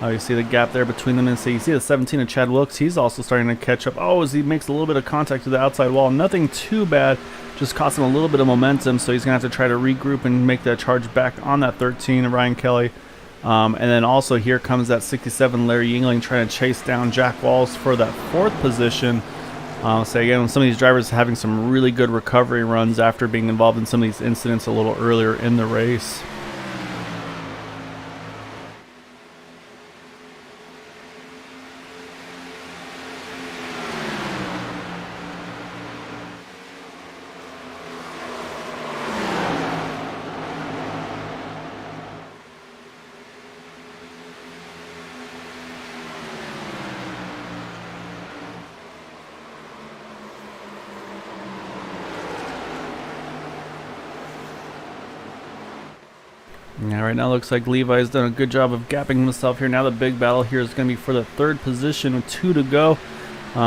You see the gap there between them, and so you see the 17 of Chad Wilkes. He's also starting to catch up. Oh, as he makes a little bit of contact to the outside wall. Nothing too bad, just cost him a little bit of momentum, so he's going to have to try to regroup and make that charge back on that 13 of Ryan Kelly. And then also here comes that 67 Larry Yingling trying to chase down Jack Walls for that 4th position. So again, some of these drivers are having some really good recovery runs after being involved in some of these incidents a little earlier in the race. Yeah, right now it looks like Levi's done a good job of gapping himself here. Now the big battle here is going to be for the 3rd position with 2 to go,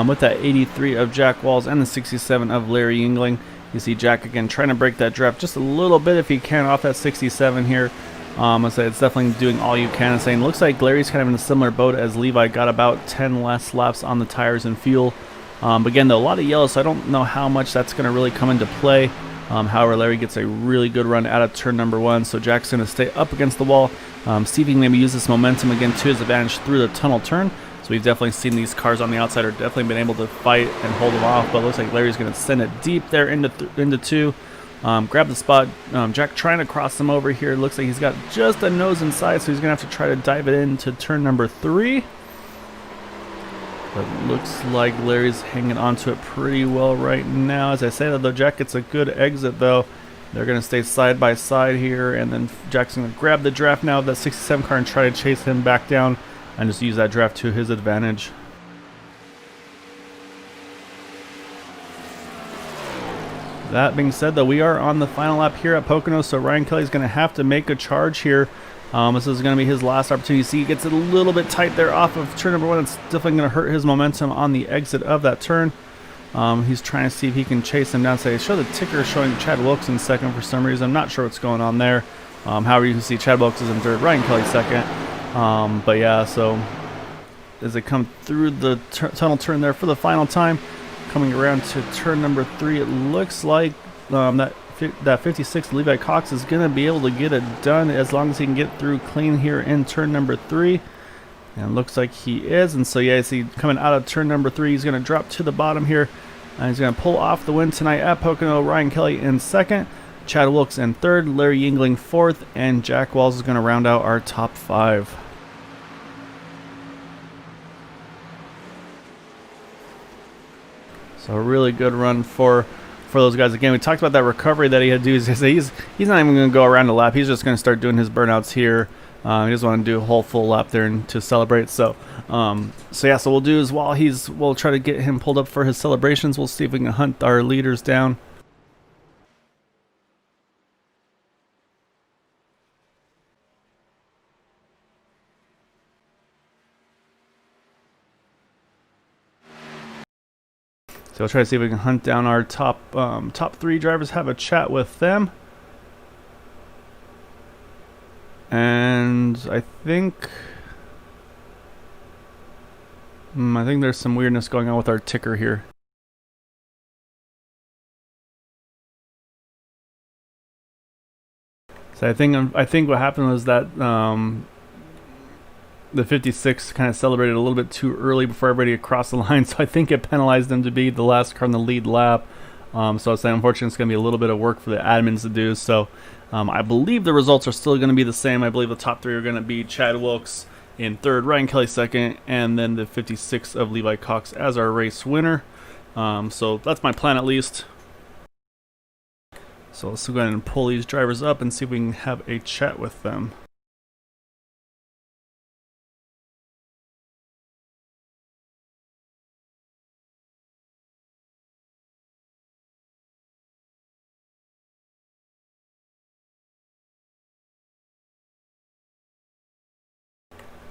with that 83 of Jack Walls and the 67 of Larry Yingling. You see Jack again trying to break that draft just a little bit if he can off that 67 here. I say it's definitely doing all you can. And saying looks like Larry's kind of in a similar boat as Levi, got about 10 less laps on the tires and fuel. But again, though, a lot of yellow, so I don't know how much that's going to really come into play. However, Larry gets a really good run out of turn number 1, so Jack's going to stay up against the wall, see if he can maybe use this momentum again to his advantage through the tunnel turn. So we've definitely seen these cars on the outside are definitely been able to fight and hold them off. But it looks like Larry's going to send it deep there into two. Grab the spot. Jack trying to cross him over here. Looks like he's got just a nose inside, so he's going to have to try to dive it into turn number 3. But looks like Larry's hanging onto it pretty well right now. As I say that, though, Jack gets a good exit, though. They're going to stay side by side here, and then Jack's going to grab the draft now of that 67 car and try to chase him back down and just use that draft to his advantage. That being said, though, we are on the final lap here at Pocono, so Ryan Kelly's going to have to make a charge here. This is going to be his last opportunity. See, he gets it a little bit tight there off of turn number 1. It's definitely going to hurt his momentum on the exit of that turn. He's trying to see if he can chase him down. So they show the ticker showing Chad Wilkes second for some reason. I'm not sure what's going on there. However, you can see Chad Wilkes is in third, Ryan Kelly second. But yeah, so as they come through the tunnel turn there for the final time, coming around to turn number 3, it looks like that 56 Levi Cox is going to be able to get it done as long as he can get through clean here in turn number 3. And looks like he is. And so, yeah, see, coming out of turn number 3, he's going to drop to the bottom here. And he's going to pull off the win tonight at Pocono. Ryan Kelly in second, Chad Wilkes in third, Larry Yingling fourth, and Jack Walls is going to round out our top 5. So a really good run for those guys. Again, we talked about that recovery that he had to do. He's not even going to go around the lap. He's just going to start doing his burnouts here. He doesn't want to do a whole full lap there to celebrate. So yeah. So we'll do is we'll try to get him pulled up for his celebrations. We'll see if we can hunt our leaders down. So we'll try to see if we can hunt down our top 3 drivers, have a chat with them. And I think there's some weirdness going on with our ticker here. So I think what happened was that the 56 kind of celebrated a little bit too early before everybody crossed the line, so I think it penalized them to be the last car in the lead lap. So I was saying, unfortunately, it's going to be a little bit of work for the admins to do. So I believe the results are still going to be the same. I believe the top 3 are going to be Chad Wilkes in third, Ryan Kelly second, and then the 56 of Levi Cox as our race winner. So that's my plan at least. So let's go ahead and pull these drivers up and see if we can have a chat with them.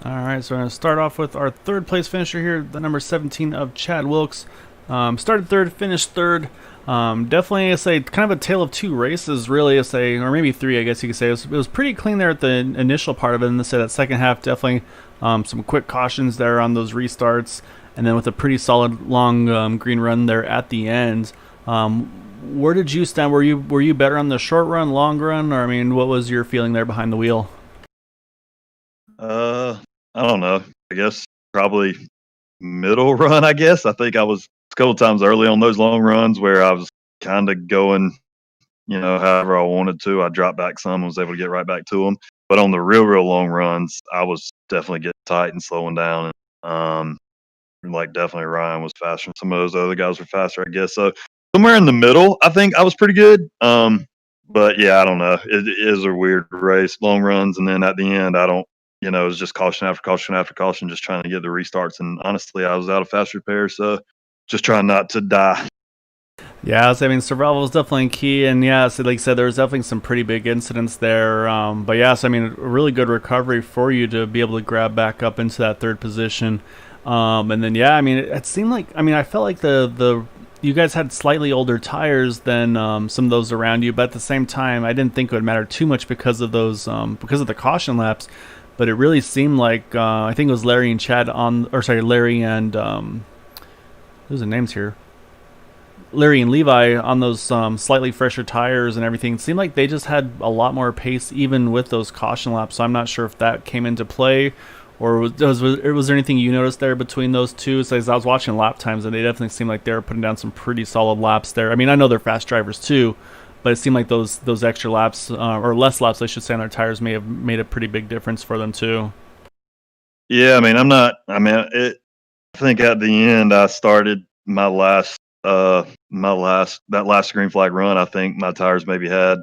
Alright, so we're going to start off with our third place finisher here, the number 17 of Chad Wilkes. Started third, finished third. Definitely, I say, kind of a tale of 2 races, really, I say, or maybe 3, I guess you could say. It was pretty clean there at the initial part of it, and say that second half, definitely some quick cautions there on those restarts, and then with a pretty solid long green run there at the end. Where did you stand? Were you better on the short run, long run, or I mean, what was your feeling there behind the wheel? I don't know. I guess probably middle run, I guess. I think I was a couple times early on those long runs where I was kind of going, however I wanted to. I dropped back some and was able to get right back to them. But on the real long runs, I was definitely getting tight and slowing down. Definitely Ryan was faster. Some of those other guys were faster, I guess. So somewhere in the middle, I think I was pretty good. But yeah, I don't know. It is a weird race, long runs. And then at the end, it was just caution after caution after caution, just trying to get the restarts. And honestly, I was out of fast repair, so just trying not to die. Yeah, I mean, survival was definitely key. And yeah, so like you said, there was definitely some pretty big incidents there. But yeah, so I mean, a really good recovery for you to be able to grab back up into that third position. And then, yeah, I mean, it seemed like, I felt like you guys had slightly older tires than some of those around you. But at the same time, I didn't think it would matter too much because of those, because of the caution laps. But it really seemed like I think it was Larry and Chad Larry and who's the names here? Larry and Levi on those slightly fresher tires and everything. It seemed like they just had a lot more pace even with those caution laps. So I'm not sure if that came into play Or was there anything you noticed there between those two? So as I was watching lap times, and they definitely seemed like they were putting down some pretty solid laps there. I mean, I know they're fast drivers too, but it seemed like those extra laps or less laps, I should say, on their tires may have made a pretty big difference for them too. Yeah, I mean, I'm not. I mean, I think at the end I started that last green flag run. I think my tires maybe had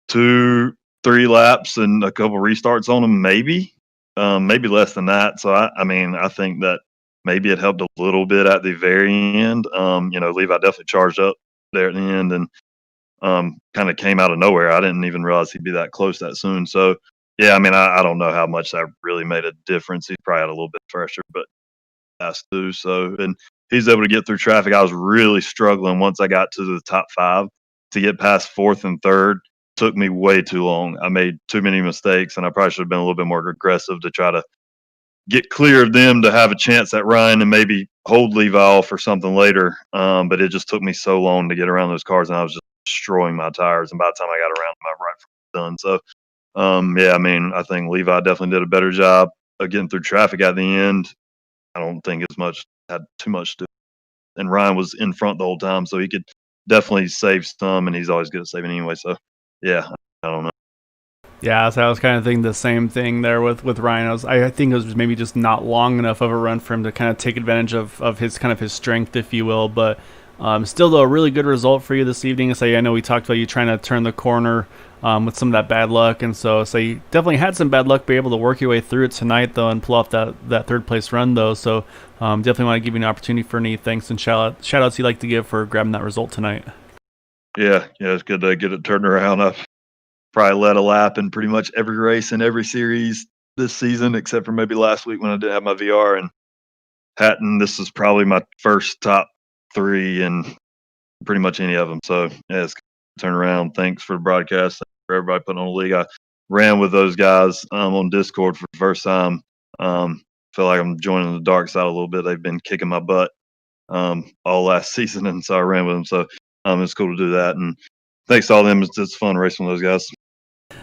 2, 3 laps and a couple restarts on them, maybe less than that. So I mean, I think that maybe it helped a little bit at the very end. Levi definitely charged up there at the end and kind of came out of nowhere. I didn't even realize he'd be that close that soon. So yeah, I mean, I don't know how much that really made a difference. He probably had a little bit fresher, but has to. So, and he's able to get through traffic. I was really struggling once I got to the top 5 to get past 4th and 3rd. Took me way too long. I made too many mistakes, and I probably should have been a little bit more aggressive to try to get clear of them to have a chance at Ryan and maybe hold Levi off for something later. But it just took me so long to get around those cars, and I was just destroying my tires. And by the time I got around, my right front was done. So, yeah, I mean, I think Levi definitely did a better job of getting through traffic at the end. I don't think as much had too much to. And Ryan was in front the whole time, so he could definitely save some, and he's always good at saving anyway. So, yeah, I don't know. Yeah, so I was kind of thinking the same thing there with Ryan. I think it was maybe just not long enough of a run for him to kind of take advantage of his kind of his strength, if you will. But still, though, a really good result for you this evening. So I know we talked about you trying to turn the corner with some of that bad luck, and so you definitely had some bad luck, be able to work your way through it tonight, though, and pull off that third place run, though. So definitely want to give you an opportunity for any thanks and shout outs you'd like to give for grabbing that result tonight. Yeah, it's good to get it turned around. I've probably led a lap in pretty much every race in every series this season, except for maybe last week when I didn't have my VR. And Hatton, this is probably my first top 3 in pretty much any of them. So, yeah, it's good to turn around. Thanks for the broadcast. Thanks for everybody putting on the league. I ran with those guys on Discord for the first time. Feel like I'm joining the dark side a little bit. They've been kicking my butt all last season, and so I ran with them. So it's cool to do that. And thanks to all of them. It's fun racing with those guys.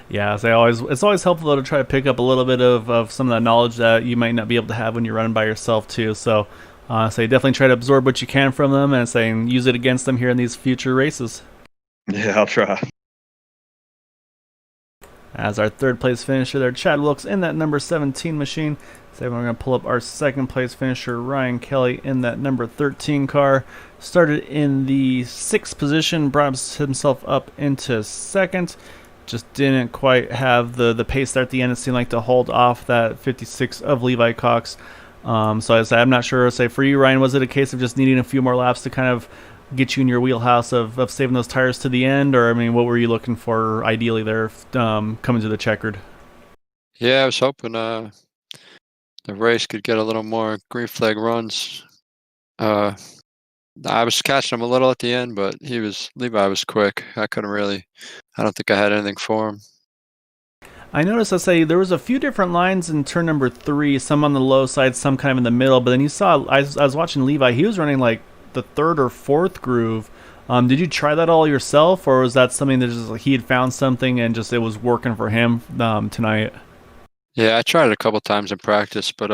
Yeah, so it's always helpful though to try to pick up a little bit of some of that knowledge that you might not be able to have when you're running by yourself too. So you definitely try to absorb what you can from them and use it against them here in these future races. Yeah, I'll try. As our third place finisher there, Chad Wilkes in that number 17 machine. So we're going to pull up our second place finisher, Ryan Kelly, in that number 13 car. Started in the 6th position, brought himself up into 2nd. Just didn't quite have the pace there at the end. It seemed like to hold off that 56 of Levi Cox. So I say I'm not sure. Say for you, Ryan, was it a case of just needing a few more laps to kind of get you in your wheelhouse of saving those tires to the end, or I mean, what were you looking for ideally there coming to the checkered? Yeah, I was hoping the race could get a little more green flag runs. I was catching him a little at the end, but Levi was quick. I don't think I had anything for him. I noticed, there was a few different lines in turn number 3, some on the low side, some kind of in the middle, but then you saw, I was watching Levi, he was running like the 3rd or 4th groove. Did you try that all yourself, or was that something that just he had found something and just it was working for him tonight? Yeah, I tried it a couple times in practice, but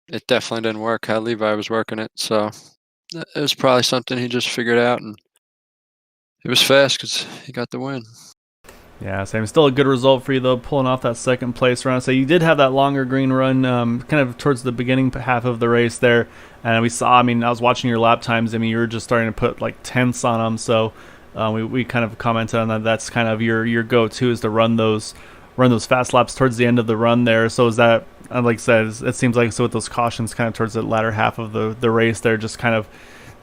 it definitely didn't work how Levi was working it. So it was probably something he just figured out, and it was fast because he got the win. Yeah, same. Still a good result for you, though, pulling off that 2nd place run. So you did have that longer green run kind of towards the beginning half of the race there. And we saw, I mean, I was watching your lap times. I mean, you were just starting to put like tenths on them. So we kind of commented on that. That's kind of your go-to is to run those fast laps towards the end of the run there. So is that, like I said, it seems like so with those cautions kind of towards the latter half of the race there, just kind of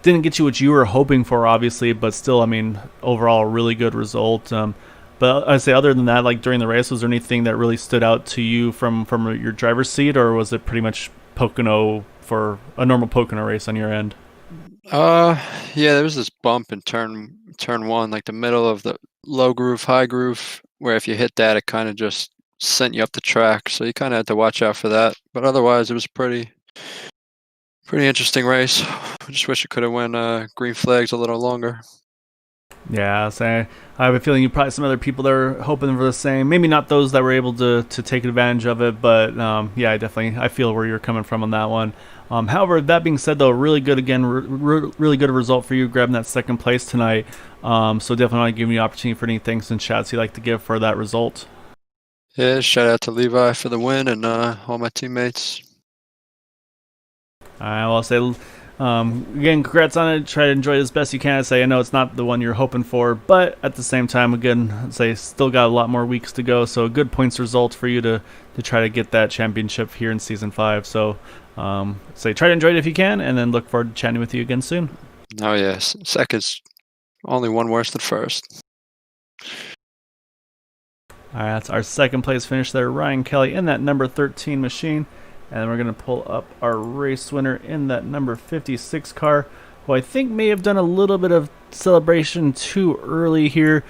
didn't get you what you were hoping for, obviously, but still, I mean, overall, a really good result. But I'd say other than that, like during the race, was there anything that really stood out to you from your driver's seat, or was it pretty much Pocono for a normal Pocono race on your end? Yeah, there was this bump in turn 1, like the middle of the low groove, high groove, where if you hit that, it kind of just sent you up the track. So you kind of had to watch out for that. But otherwise, it was pretty interesting race. I just wish it could have went green flags a little longer. Yeah, so I have a feeling you probably some other people that are hoping for the same. Maybe not those that were able to take advantage of it, but yeah, I feel where you're coming from on that one. However, that being said, though, really good again, really good result for you grabbing that second place tonight. So definitely want to give you the opportunity for any thanks and shouts you'd like to give for that result. Yeah, shout out to Levi for the win and all my teammates. All right, well, I'll say again, congrats on it. Try to enjoy it as best you can. I say I know it's not the one you're hoping for, but at the same time, again, I'd say still got a lot more weeks to go. So a good points result for you to try to get that championship here in season 5. So say try to enjoy it if you can, and then look forward to chatting with you again soon. Oh yes, second's only one worse than first. All right, that's our second place finish there, Ryan Kelly in that number 13 machine. And then we're going to pull up our race winner in that number 56 car, who I think may have done a little bit of celebration too early here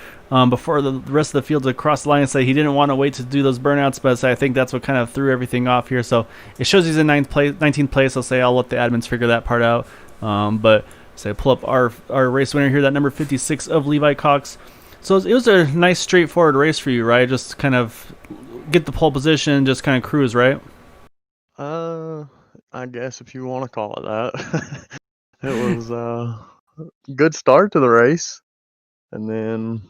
before the rest of the field to cross the line and say he didn't want to wait to do those burnouts, but I think that's what kind of threw everything off here. So it shows he's in 19th place. I'll let the admins figure that part out. But say pull up our race winner here, that number 56 of Levi Cox. So it was a nice straightforward race for you, right? Just kind of get the pole position, just kind of cruise, right? I guess if you want to call it that. It was a good start to the race, and then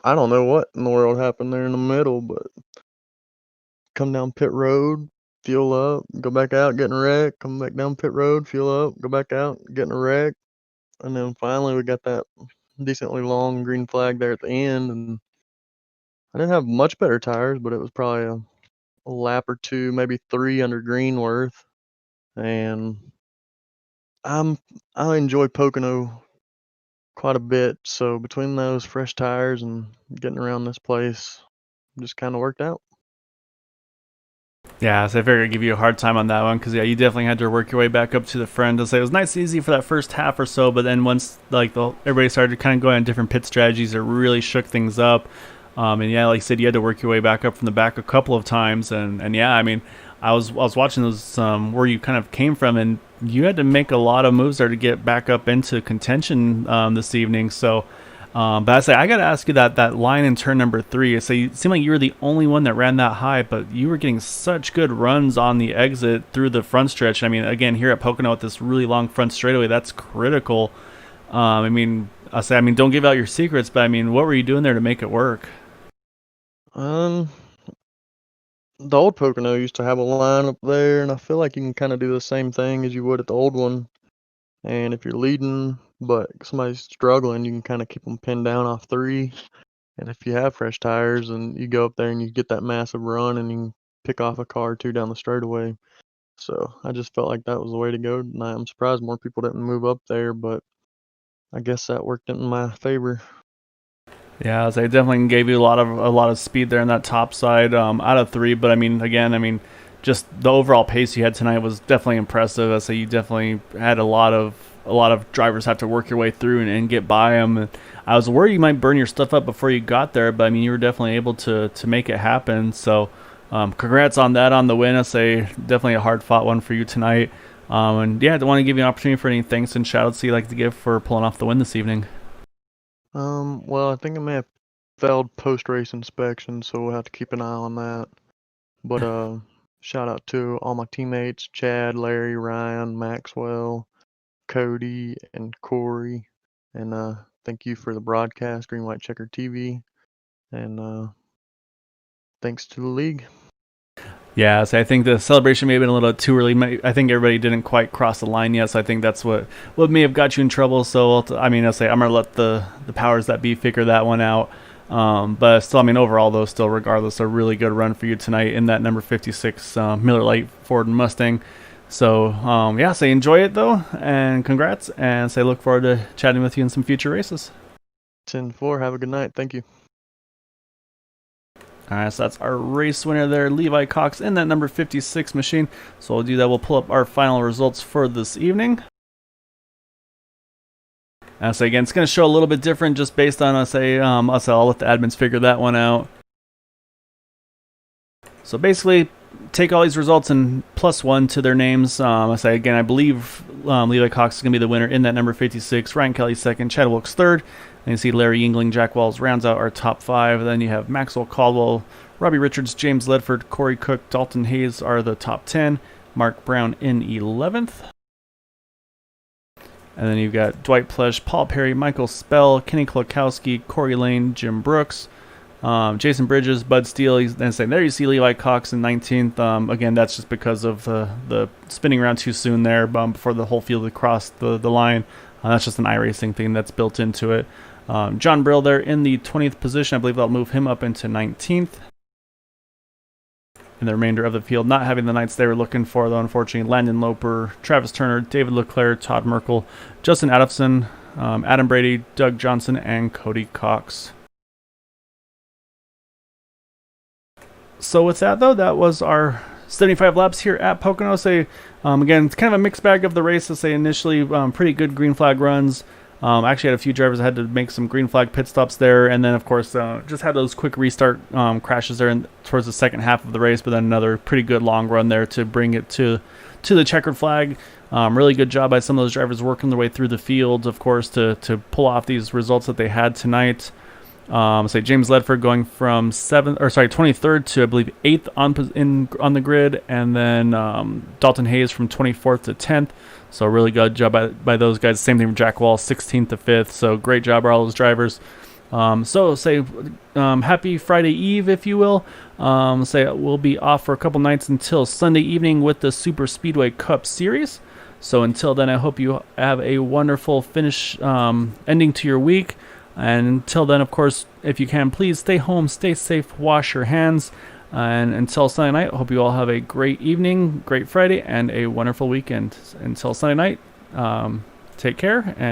I don't know what in the world happened there in the middle, but come down pit road, fuel up, go back out, get in a wreck, come back down pit road, fuel up, go back out, get in a wreck, and then finally we got that decently long green flag there at the end, and I didn't have much better tires, but it was probably a lap or two, maybe 3 under green worth. And I enjoy Pocono quite a bit, so between those fresh tires and getting around this place, just kind of worked out. Yeah, so I figured I'd give you a hard time on that one because yeah, you definitely had to work your way back up to the front. I'll say it was nice and easy for that first half or so, but then once everybody started kind of going on different pit strategies, it really shook things up. And yeah, like I said, you had to work your way back up from the back a couple of times, and yeah, I mean, I was watching those where you kind of came from, and you had to make a lot of moves there to get back up into contention this evening. So. But I say I gotta ask you that line in turn number 3. So you seemed like you were the only one that ran that high, but you were getting such good runs on the exit through the front stretch. I mean, again, here at Pocono with this really long front straightaway, that's critical. I mean, don't give out your secrets, but I mean, what were you doing there to make it work? The old Pocono used to have a line up there, and I feel like you can kind of do the same thing as you would at the old one. And if you're leading, but somebody's struggling, you can kind of keep them pinned down off 3. And if you have fresh tires and you go up there and you get that massive run and you can pick off a car or 2 down the straightaway. So I just felt like that was the way to go tonight. I'm surprised more people didn't move up there, but I guess that worked in my favor. Yeah, so it definitely gave you a lot of speed there in that top side out of 3. But I mean, just the overall pace you had tonight was definitely impressive. I say you definitely had a lot of drivers have to work your way through and get by them. I was worried you might burn your stuff up before you got there, but I mean you were definitely able to make it happen. So congrats on that on the win. I say definitely a hard fought one for you tonight. And yeah, I want to give you an opportunity for any thanks and shout outs you'd like to give for pulling off the win this evening. Well, I think I may have failed post-race inspection, so we'll have to keep an eye on that. But shout out to all my teammates, Chad, Larry, Ryan, Maxwell, Cody, and Corey. And thank you for the broadcast, Green White Checker TV. And thanks to the league. Yeah, so I think the celebration may have been a little too early. I think everybody didn't quite cross the line yet, so I think that's what may have got you in trouble. So, I mean, I'll say I'm going to let the powers that be figure that one out. But still, I mean, overall, though, still, regardless, a really good run for you tonight in that number 56 Miller Lite Ford Mustang. So, yeah, say enjoy it, though, and congrats, and say look forward to chatting with you in some future races. 10-4, have a good night. Thank you. All right, so that's our race winner there, Levi Cox, in that number 56 machine. So we'll do that. We'll pull up our final results for this evening. So again, it's going to show a little bit different just based on, I'll let the admins figure that one out. So basically, take all these results and +1 to their names. I believe Levi Cox is going to be the winner in that number 56. Ryan Kelly second, Chad Wilkes third. And you see Larry Yingling, Jack Wells rounds out our top 5. Then you have Maxwell Caldwell, Robbie Richards, James Ledford, Corey Cook, Dalton Hayes are the top 10. Mark Brown in 11th. And then you've got Dwight Plesh, Paul Perry, Michael Spell, Kenny Klokowski, Corey Lane, Jim Brooks, Jason Bridges, Bud Steele. He's then saying there you see Levi Cox in 19th. Again, that's just because of the spinning around too soon there before the whole field had crossed the line. That's just an iRacing thing that's built into it. John Brill there in the 20th position. I believe they'll move him up into 19th. And the remainder of the field not having the nights they were looking for, though, unfortunately. Landon Loper, Travis Turner, David Leclerc, Todd Merkel, Justin Adamson, Adam Brady, Doug Johnson, and Cody Cox. So with that, though, that was our 75 laps here at Pocono. Again, it's kind of a mixed bag of the race. Initially pretty good green flag runs. I actually had a few drivers that had to make some green flag pit stops there, and then of course just had those quick restart crashes there towards the second half of the race, but then another pretty good long run there to bring it to the checkered flag. Really good job by some of those drivers working their way through the field, of course, to pull off these results that they had tonight. James Ledford going from 23rd to I believe 8th on the grid, and then Dalton Hayes from 24th to 10th. So really good job by those guys. Same thing for Jack Wall, 16th to 5th. So great job by all those drivers. Happy Friday Eve, if you will. We'll be off for a couple nights until Sunday evening with the Super Speedway Cup Series. So until then, I hope you have a wonderful finish ending to your week. And until then, of course, if you can, please stay home, stay safe, wash your hands. And until Sunday night, I hope you all have a great evening, great Friday, and a wonderful weekend. Until Sunday night, take care. And